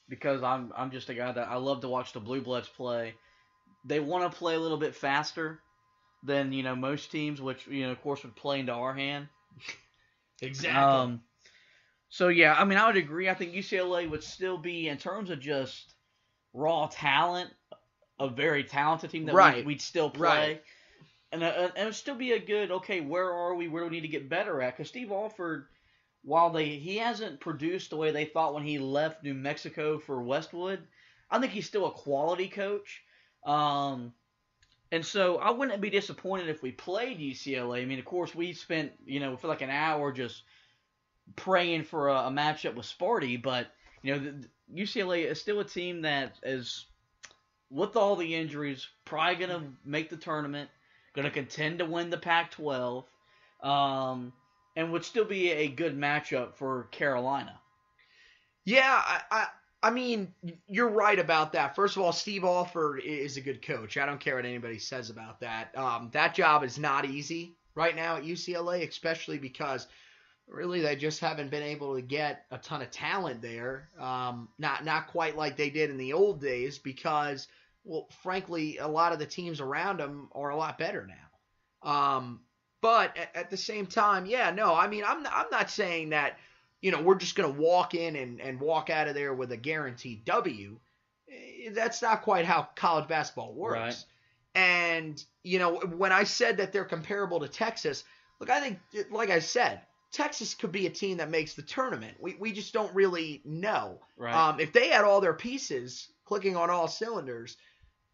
because I'm just a guy that I love to watch the Blue Bloods play, they want to play a little bit faster than most teams, which of course would play into our hand. Exactly. So yeah, I mean, I would agree. I think UCLA would still be, in terms of just raw talent, a very talented team that we'd still play. Right. And it would still be a good, okay, where are we? Where do we need to get better at? Because Steve Alford, while he hasn't produced the way they thought when he left New Mexico for Westwood, I think he's still a quality coach. And so I wouldn't be disappointed if we played UCLA. I mean, of course, we spent, for like an hour just praying for a matchup with Sparty, but, UCLA is still a team that is, with all the injuries, probably going to make the tournament, going to contend to win the Pac-12, and would still be a good matchup for Carolina. Yeah, I mean, you're right about that. First of all, Steve Alford is a good coach. I don't care what anybody says about that. That job is not easy right now at UCLA, especially because really they just haven't been able to get a ton of talent there. Not quite like they did in the old days because, well, frankly, a lot of the teams around them are a lot better now. But at the same time, yeah, no, I mean, I'm not saying that, we're just going to walk in and walk out of there with a guaranteed W. That's not quite how college basketball works. Right. And, when I said that they're comparable to Texas, look, I think, like I said, Texas could be a team that makes the tournament. We just don't really know. Right. If they had all their pieces clicking on all cylinders,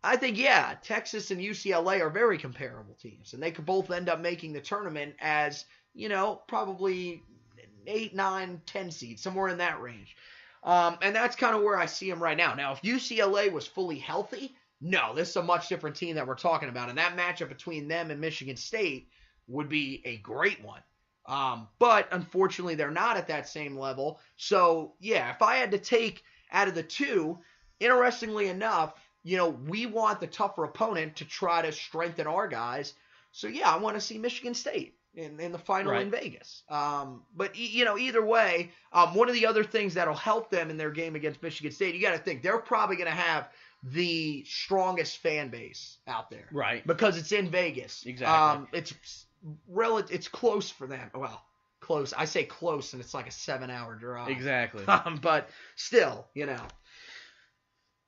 I think, yeah, Texas and UCLA are very comparable teams. And they could both end up making the tournament as, probably 8, 9, 10 seeds, somewhere in that range. And that's kind of where I see them right now. Now, if UCLA was fully healthy, no, this is a much different team that we're talking about. And that matchup between them and Michigan State would be a great one. But unfortunately, they're not at that same level. So, yeah, if I had to take out of the two, interestingly enough, we want the tougher opponent to try to strengthen our guys. So, yeah, I want to see Michigan State in the final in Vegas. But, either way, one of the other things that'll help them in their game against Michigan State, you got to think, they're probably going to have the strongest fan base out there. Right. Because it's in Vegas. Exactly. It's close for them. Well, close. I say close, and it's like a 7-hour drive. Exactly. But still,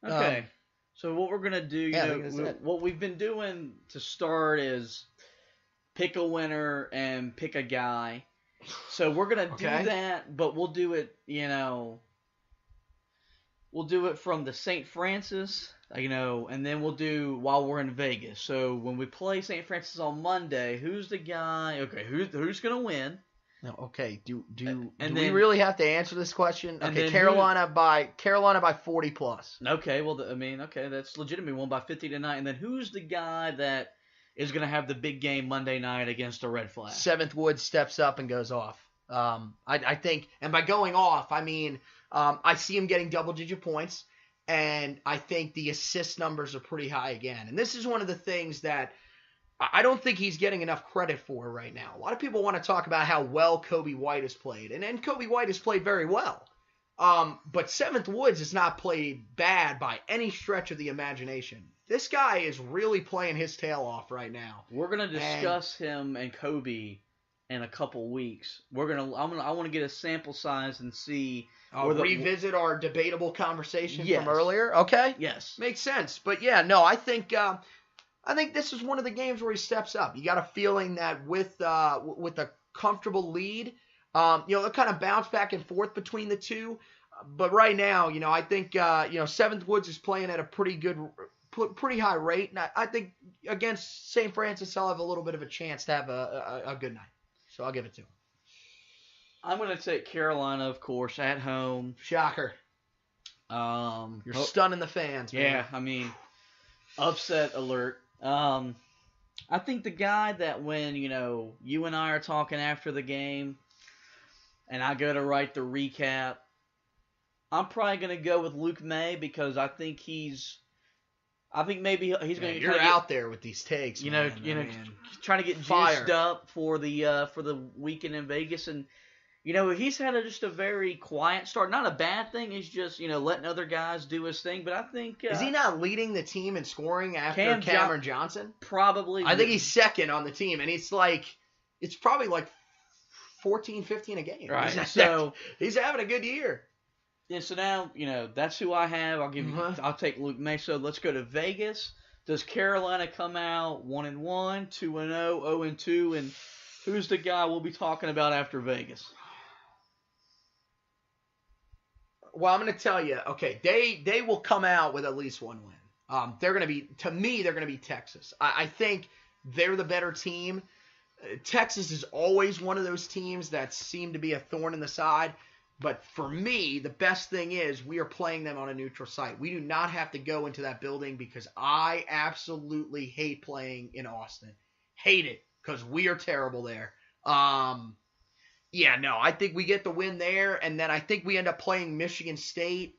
Okay. So what we're gonna do, what we've been doing to start is pick a winner and pick a guy. So we're gonna do that, but we'll do it, we'll do it from the St. Francis, and then we'll do while we're in Vegas. So when we play St. Francis on Monday, who's the guy? Okay, who's gonna win? No, okay. Do we really have to answer this question? Okay, Carolina by 40 plus. Okay, well, that's legitimate. We won by 50-9. And then who's the guy that is going to have the big game Monday night against the Red Flag? Seventh Woods steps up and goes off. I think, and by going off, I mean I see him getting double-digit points, and I think the assist numbers are pretty high again. And this is one of the things that I don't think he's getting enough credit for right now. A lot of people want to talk about how well Kobe White has played, and Kobe White has played very well. But Seventh Woods has not played bad by any stretch of the imagination. This guy is really playing his tail off right now. We're gonna discuss him and Kobe in a couple weeks. I want to get a sample size and see. Revisit our debatable conversation from earlier. Okay. Yes. Makes sense. But yeah, no, I think this is one of the games where he steps up. You got a feeling that with a comfortable lead, they'll kind of bounce back and forth between the two. But right now, I think Seventh Woods is playing at a pretty high rate, and I think against St. Francis, he'll have a little bit of a chance to have a good night. So I'll give it to him. I'm going to take Carolina, of course, at home. Shocker. You're stunning the fans, man. Yeah, I mean, upset alert. I think the guy that when, you and I are talking after the game and I go to write the recap, I'm probably going to go with Luke May because I think maybe he's going to You're out there with these takes, trying to get juiced up for the weekend in Vegas. And he's had just a very quiet start. Not a bad thing. He's just, letting other guys do his thing. But I think... is he not leading the team in scoring after Cameron Johnson? Probably. I think he's second on the team. And it's probably like 14, 15 a game. Right. So he's having a good year. Yeah, so now, that's who I have. I'll take Luke May. So let's go to Vegas. Does Carolina come out 1-1, 2-0, 0-2? And who's the guy we'll be talking about after Vegas? Well, I'm going to tell you, okay, they will come out with at least one win. They're going to be Texas. I think they're the better team. Texas is always one of those teams that seem to be a thorn in the side. But for me, the best thing is we are playing them on a neutral site. We do not have to go into that building because I absolutely hate playing in Austin. Hate it because we are terrible there. I think we get the win there, and then I think we end up playing Michigan State.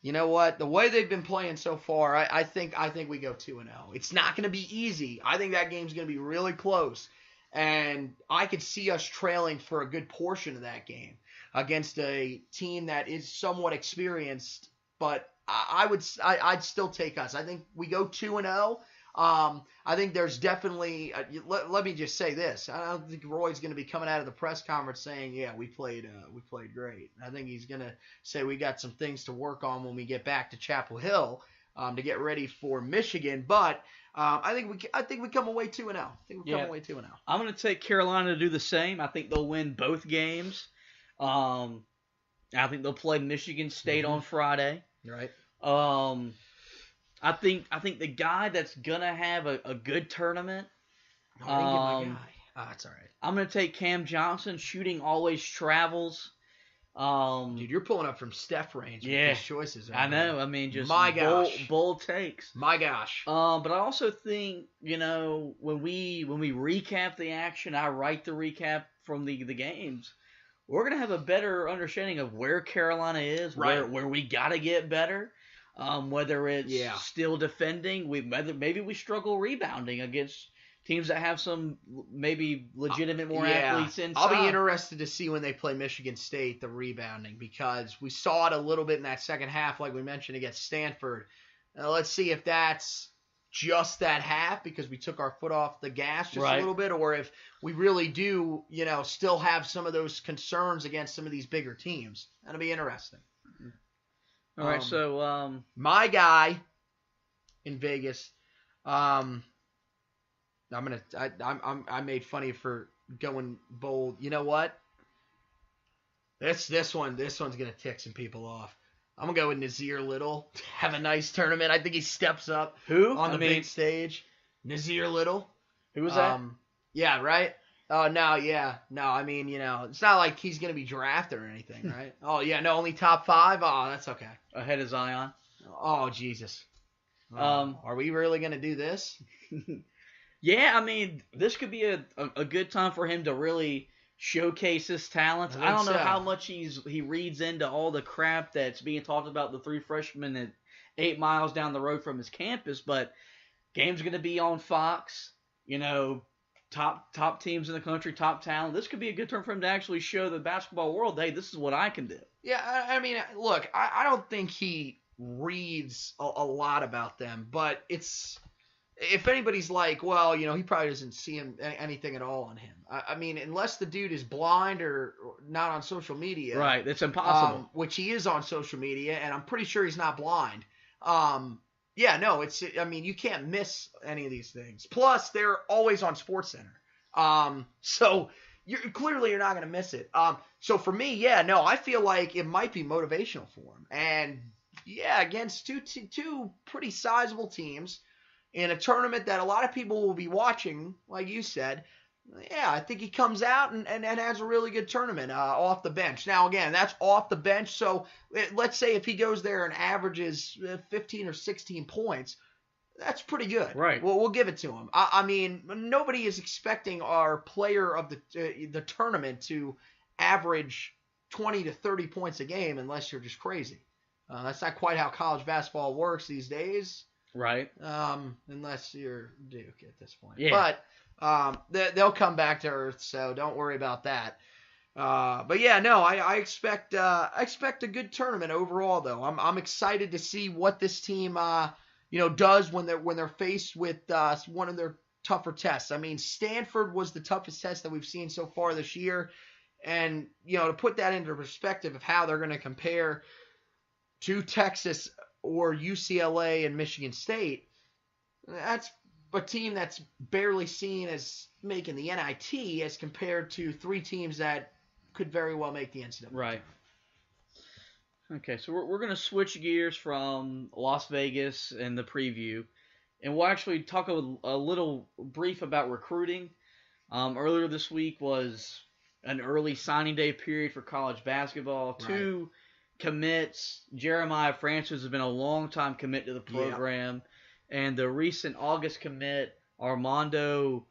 You know what? The way they've been playing so far, I think we go 2-0. It's not going to be easy. I think that game's going to be really close. And I could see us trailing for a good portion of that game against a team that is somewhat experienced. But I'd still take us. I think we go 2-0. I think there's definitely let me just say this. I don't think Roy's going to be coming out of the press conference saying, "Yeah, we played great." I think he's going to say we got some things to work on when we get back to Chapel Hill to get ready for Michigan. But I think we come away 2-0. I think we come away 2-0. I'm going to take Carolina to do the same. I think they'll win both games. I think they'll play Michigan State on Friday. Right. I think the guy that's gonna have a good tournament. I didn't get my guy. That's all right. I'm gonna take Cam Johnson. Shooting always travels. Dude, you're pulling up from Steph range with Yeah, these choices. I know. I mean, just My gosh. bold takes. My gosh. But I also think, when we recap the action, I write the recap from the games. We're gonna have a better understanding of where Carolina is, Right. where we gotta get better. Whether it's Yeah. still defending, maybe we struggle rebounding against teams that have some maybe legitimate more athletes inside. I'll be interested to see when they play Michigan State, the rebounding, because we saw it a little bit in that second half, like we mentioned, against Stanford. Let's see if that's just that half because we took our foot off the gas just a little bit, or if we really do, still have some of those concerns against some of these bigger teams. That'll be interesting. All right, so my guy in Vegas, I made fun of you for going bold. You know what? This one's gonna tick some people off. I'm gonna go with Nazir Little. Have a nice tournament. I think he steps up. Who on the big stage? Nazir Little. Who was that? Yeah, right. Oh no, yeah, no. I mean, it's not like he's gonna be drafted or anything, right? Oh yeah, no, only top 5. Oh, that's okay. Ahead of Zion. Oh Jesus. Are we really gonna do this? Yeah, I mean, this could be a good time for him to really showcase his talents. I don't know how much he reads into all the crap that's being talked about the 3 freshmen at 8 miles down the road from his campus, but game's going to be on Fox. Top teams in the country, top talent. This could be a good turn for him to actually show the basketball world, hey, this is what I can do. Yeah, I mean, look, I don't think he reads a lot about them, but it's. If anybody's like, well, he probably doesn't see anything at all on him. I mean, unless the dude is blind or not on social media. Right, it's impossible. Which he is on social media, and I'm pretty sure he's not blind. Yeah, no, you can't miss any of these things. Plus, they're always on SportsCenter. So you're not going to miss it. So for me, yeah, no, I feel like it might be motivational for him. And yeah, against two pretty sizable teams. In a tournament that a lot of people will be watching, like you said, yeah, I think he comes out and has a really good tournament off the bench. Now, again, that's off the bench, so let's say if he goes there and averages 15 or 16 points, that's pretty good. Right. Well, we'll give it to him. I mean, nobody is expecting our player of the tournament to average 20 to 30 points a game unless you're just crazy. That's not quite how college basketball works these days. Right. Unless you're Duke at this point. Yeah. But they'll come back to earth, so don't worry about that. But yeah, no, I expect a good tournament overall, though. I'm excited to see what this team does when they're faced with one of their tougher tests. I mean, Stanford was the toughest test that we've seen so far this year, and to put that into perspective of how they're going to compare to Texas or UCLA and Michigan State, that's a team that's barely seen as making the NIT as compared to 3 teams that could very well make the NCAA. Right. Okay, so we're going to switch gears from Las Vegas and the preview, and we'll actually talk a little brief about recruiting. Earlier this week was an early signing day period for college basketball. Right. 2 commits. Jeremiah Francis has been a long-time commit to the program. Yeah. And the recent August commit, Armando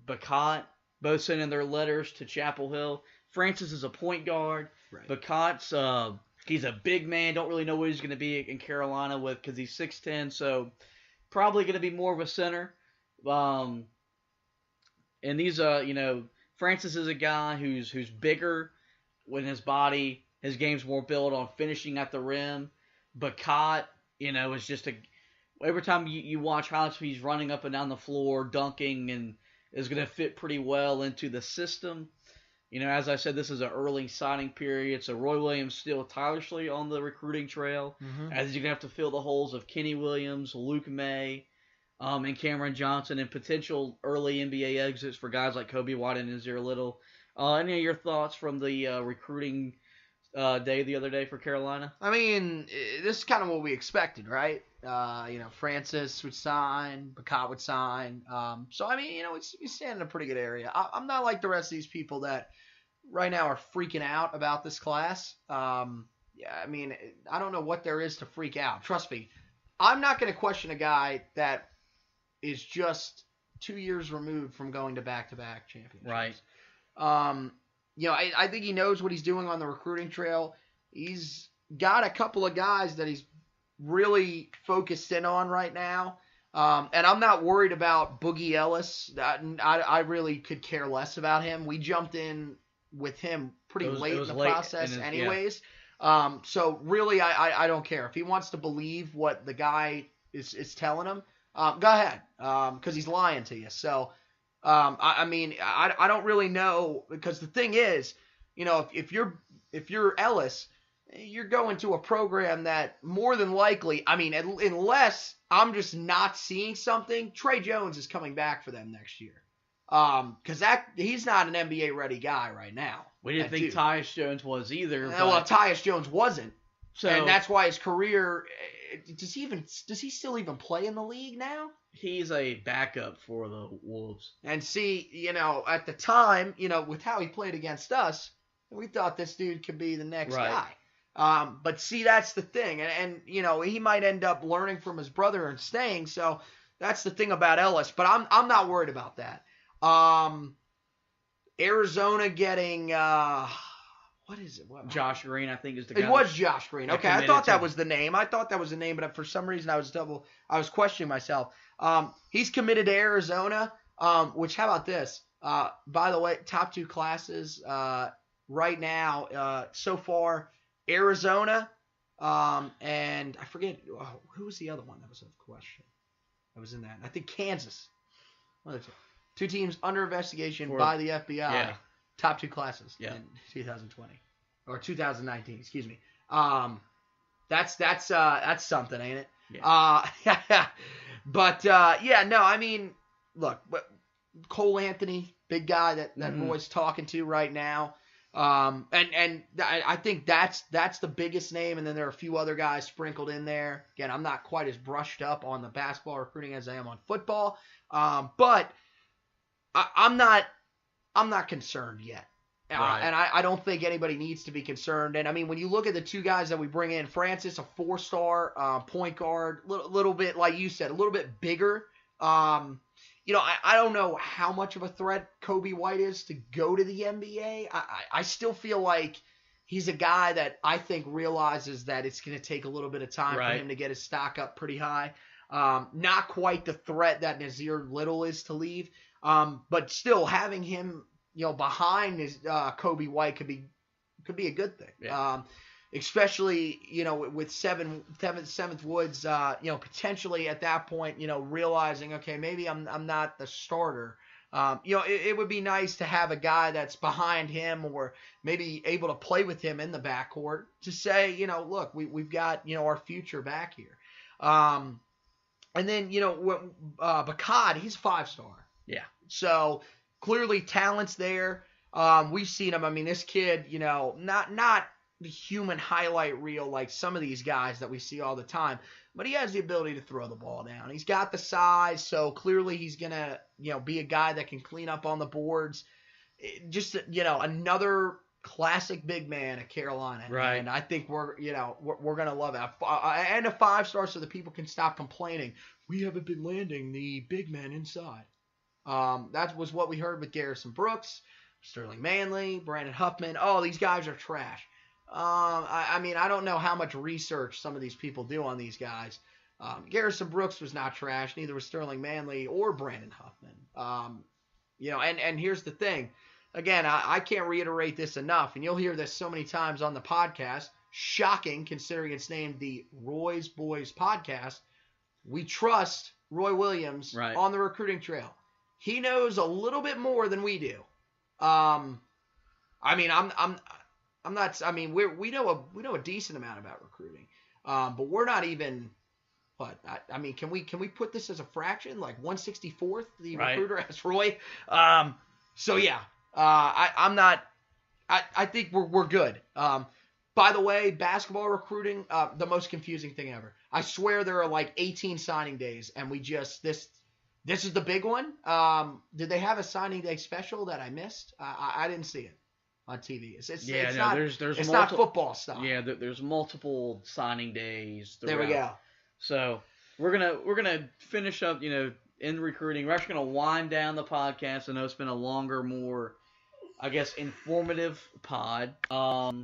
Bacot, both sent in their letters to Chapel Hill. Francis is a point guard. Right. Bacot's he's a big man. Don't really know what he's going to be in Carolina because he's 6'10", so probably going to be more of a center. And these Francis is a guy who's bigger with his body. His game's more built on finishing at the rim. Bacot, is just every time you watch highlights, he's running up and down the floor, dunking, and is going to fit pretty well into the system. As I said, this is an early signing period, so Roy Williams still tirelessly on the recruiting trail, as you're going to have to fill the holes of Kenny Williams, Luke May, and Cameron Johnson, and potential early NBA exits for guys like Kobe White and Nazir Little. Any of your thoughts from the recruiting day the other day for Carolina? I mean, this is kind of what we expected, right? Francis would sign, Bacot would sign. So, I mean, we stand in a pretty good area. I'm not like the rest of these people that, right now are freaking out about this class. Yeah, I mean, I don't know what there is to freak out. Trust me, I'm not going to question a guy that is just 2 years removed from going to back-to-back championships. Right. I think he knows what he's doing on the recruiting trail. He's got a couple of guys that he's really focused in on right now. And I'm not worried about Boogie Ellis. I really could care less about him. We jumped in with him pretty late in the process anyways. Yeah. So really, I don't care. If he wants to believe what the guy is telling him, go ahead, because he's lying to you. So, I don't really know, because the thing is, if you're Ellis, you're going to a program that more than likely, unless I'm just not seeing something, Trey Jones is coming back for them next year. Because he's not an NBA ready guy right now. We didn't think Tyus Jones was either. Well, Tyus Jones wasn't. So, and that's why his career. Does he still even play in the league now? He's a backup for the Wolves. And see, at the time, with how he played against us, we thought this dude could be the next guy. But see, that's the thing. And he might end up learning from his brother and staying. So that's the thing about Ellis. But I'm not worried about that. Arizona getting what is it? Josh Green, I think, is the guy. It was Josh Green. Okay, I thought that was the name. But for some reason I was questioning myself. He's committed to Arizona. Which, how about this? By the way, top 2 classes right now so far. Arizona, and I forget who was the other one that was a question. That was in that. I think Kansas. One of the 2 teams under investigation by the FBI. Yeah. Top 2 classes in 2020 or 2019. Excuse me. That's something, ain't it? Yeah. But look, Cole Anthony, big guy that Roy's talking to right now. And I think that's the biggest name, and then there are a few other guys sprinkled in there. Again, I'm not quite as brushed up on the basketball recruiting as I am on football, but I'm not concerned yet, right. And I don't think anybody needs to be concerned. And I mean, when you look at the 2 guys that we bring in, Francis, a 4-star point guard, little bit like you said, a little bit bigger. I don't know how much of a threat Kobe White is to go to the NBA. I still feel like he's a guy that I think realizes that it's going to take a little bit of time for him to get his stock up pretty high. Not quite the threat that Nasir Little is to leave, but still having him, behind his Kobe White could be a good thing. Yeah. Especially, with Seventh Woods, potentially at that point, realizing, okay, maybe I'm not the starter. It would be nice to have a guy that's behind him, or maybe able to play with him in the backcourt to say, look, we've got, our future back here. And then, Bacot, he's a 5-star. Yeah. So clearly talent's there. We've seen him. I mean, this kid, not the human highlight reel like some of these guys that we see all the time, but he has the ability to throw the ball down. He's got the size, so clearly he's gonna be a guy that can clean up on the boards. Just another classic big man at Carolina, right? And I think we're gonna love that, and a 5-star, so that people can stop complaining we haven't been landing the big man inside. That was what we heard with Garrison Brooks, Sterling Manley, Brandon Huffman. Oh, these guys are trash. I don't know how much research some of these people do on these guys. Garrison Brooks was not trash. Neither was Sterling Manley or Brandon Huffman. And here's the thing. Again, I can't reiterate this enough, and you'll hear this so many times on the podcast. Shocking, considering it's named the Roy's Boys Podcast. We trust Roy Williams on the recruiting trail. He knows a little bit more than we do. I'm not. I mean, we know a decent amount about recruiting, but we're not even. What can we put this as a fraction, like 1/64th the recruiter as Roy? So yeah, I'm not. I think we're good. By the way, basketball recruiting, the most confusing thing ever. I swear there are like 18 signing days, and we just this is the big one. Did they have a signing day special that I missed? I didn't see it. on TV. It's there's not football stuff. Yeah, there's multiple signing days throughout. There we go. So we're gonna finish up, in recruiting. We're actually gonna wind down the podcast. I know it's been a longer, more, I guess, informative pod. By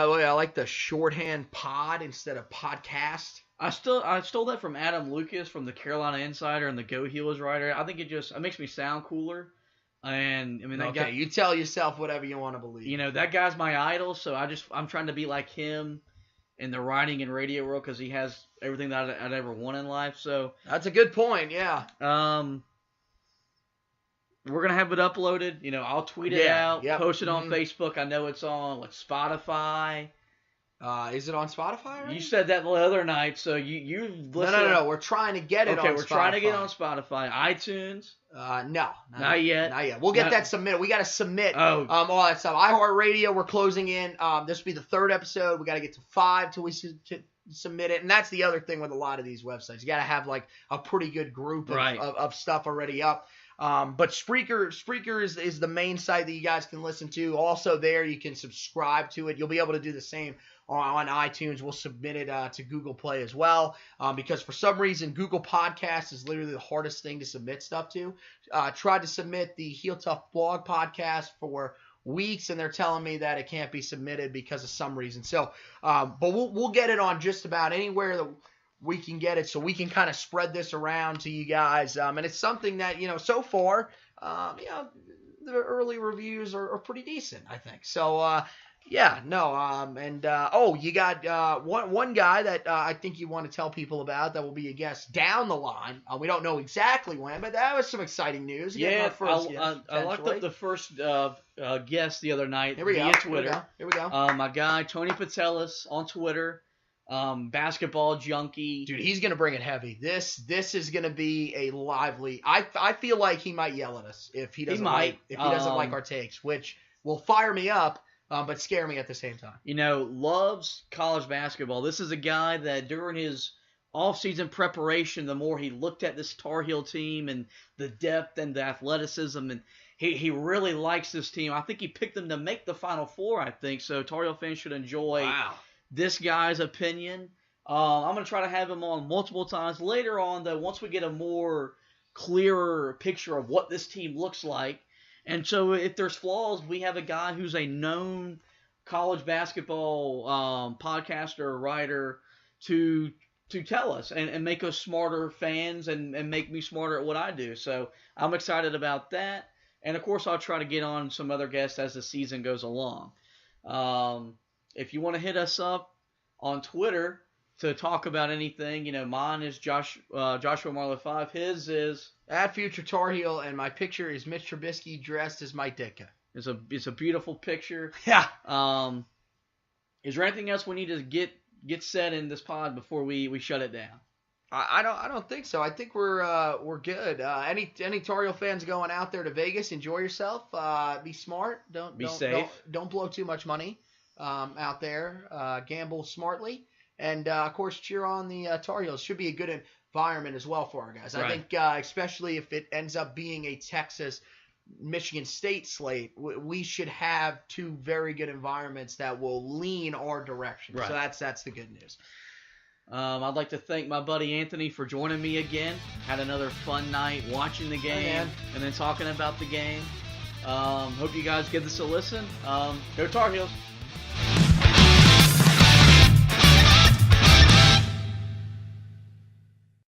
the way, I like the shorthand pod instead of podcast. I stole that from Adam Lucas from the Carolina Insider and the Go Heelers writer. I think it makes me sound cooler. And I mean that guy. You tell yourself whatever you want to believe. That guy's my idol, so I'm trying to be like him in the writing and radio world because he has everything that I'd ever want in life. So that's a good point. Yeah. We're gonna have it uploaded. I'll tweet it out, post it on Mm-hmm. Facebook. I know it's on Spotify. Is it on Spotify already? You said that the other night, so you listen. No. We're trying to get it on Spotify. Okay, we're trying to get it on Spotify. iTunes? No. Not yet. Not yet. We'll get that submitted. We got to submit all that stuff. iHeartRadio, we're closing in. This will be the 3rd episode. We got to get to 5 till we submit it. And that's the other thing with a lot of these websites. You got to have like a pretty good group of stuff already up. But Spreaker is the main site that you guys can listen to. Also there, you can subscribe to it. You'll be able to do the same on iTunes. We'll submit it to Google Play as well, because for some reason Google Podcasts is literally the hardest thing to submit stuff to. Tried to submit the Heel Tough blog podcast for weeks, and they're telling me that it can't be submitted because of some reason. So, but we'll get it on just about anywhere that we can get it, so we can kind of spread this around to you guys. And it's something that, so far, the early reviews are pretty decent, I think. So, you got one guy that I think you want to tell people about that will be a guest down the line. We don't know exactly when, but that was some exciting news. Yeah, I looked up the first guest the other night via Twitter. Here we go. My guy, Tony Patelis on Twitter. Basketball junkie. Dude, he's gonna bring it heavy. This is gonna be a lively. I feel like he might yell at us if he doesn't like our takes, which will fire me up, but scare me at the same time. Loves college basketball. This is a guy that during his off-season preparation, the more he looked at this Tar Heel team and the depth and the athleticism, and he really likes this team. I think he picked them to make the Final Four. I think so. Tar Heel fans should enjoy this guy's opinion. I'm going to try to have him on multiple times. Later on, though, once we get a more clearer picture of what this team looks like. And so if there's flaws, we have a guy who's a known college basketball podcaster, writer, to tell us and make us smarter fans and make me smarter at what I do. So I'm excited about that. And, of course, I'll try to get on some other guests as the season goes along. If you want to hit us up on Twitter to talk about anything, mine is Joshua Marlowe 5. His is at Future Tar Heel, and my picture is Mitch Trubisky dressed as Mike Ditka. It's a beautiful picture. Yeah. Is there anything else we need to get said in this pod before we shut it down? I don't think so. I think we're good. Any Tar Heel fans going out there to Vegas, enjoy yourself. Be smart. Don't be safe. Don't blow too much money. Out there, gamble smartly, and of course cheer on the Tar Heels. Should be a good environment as well for our guys. Right. I think especially if it ends up being a Texas-Michigan State slate, we should have 2 very good environments that will lean our direction. Right. So that's the good news. I'd like to thank my buddy Anthony for joining me again. Had another fun night watching the game and then talking about the game. Hope you guys give this a listen. Go Tar Heels.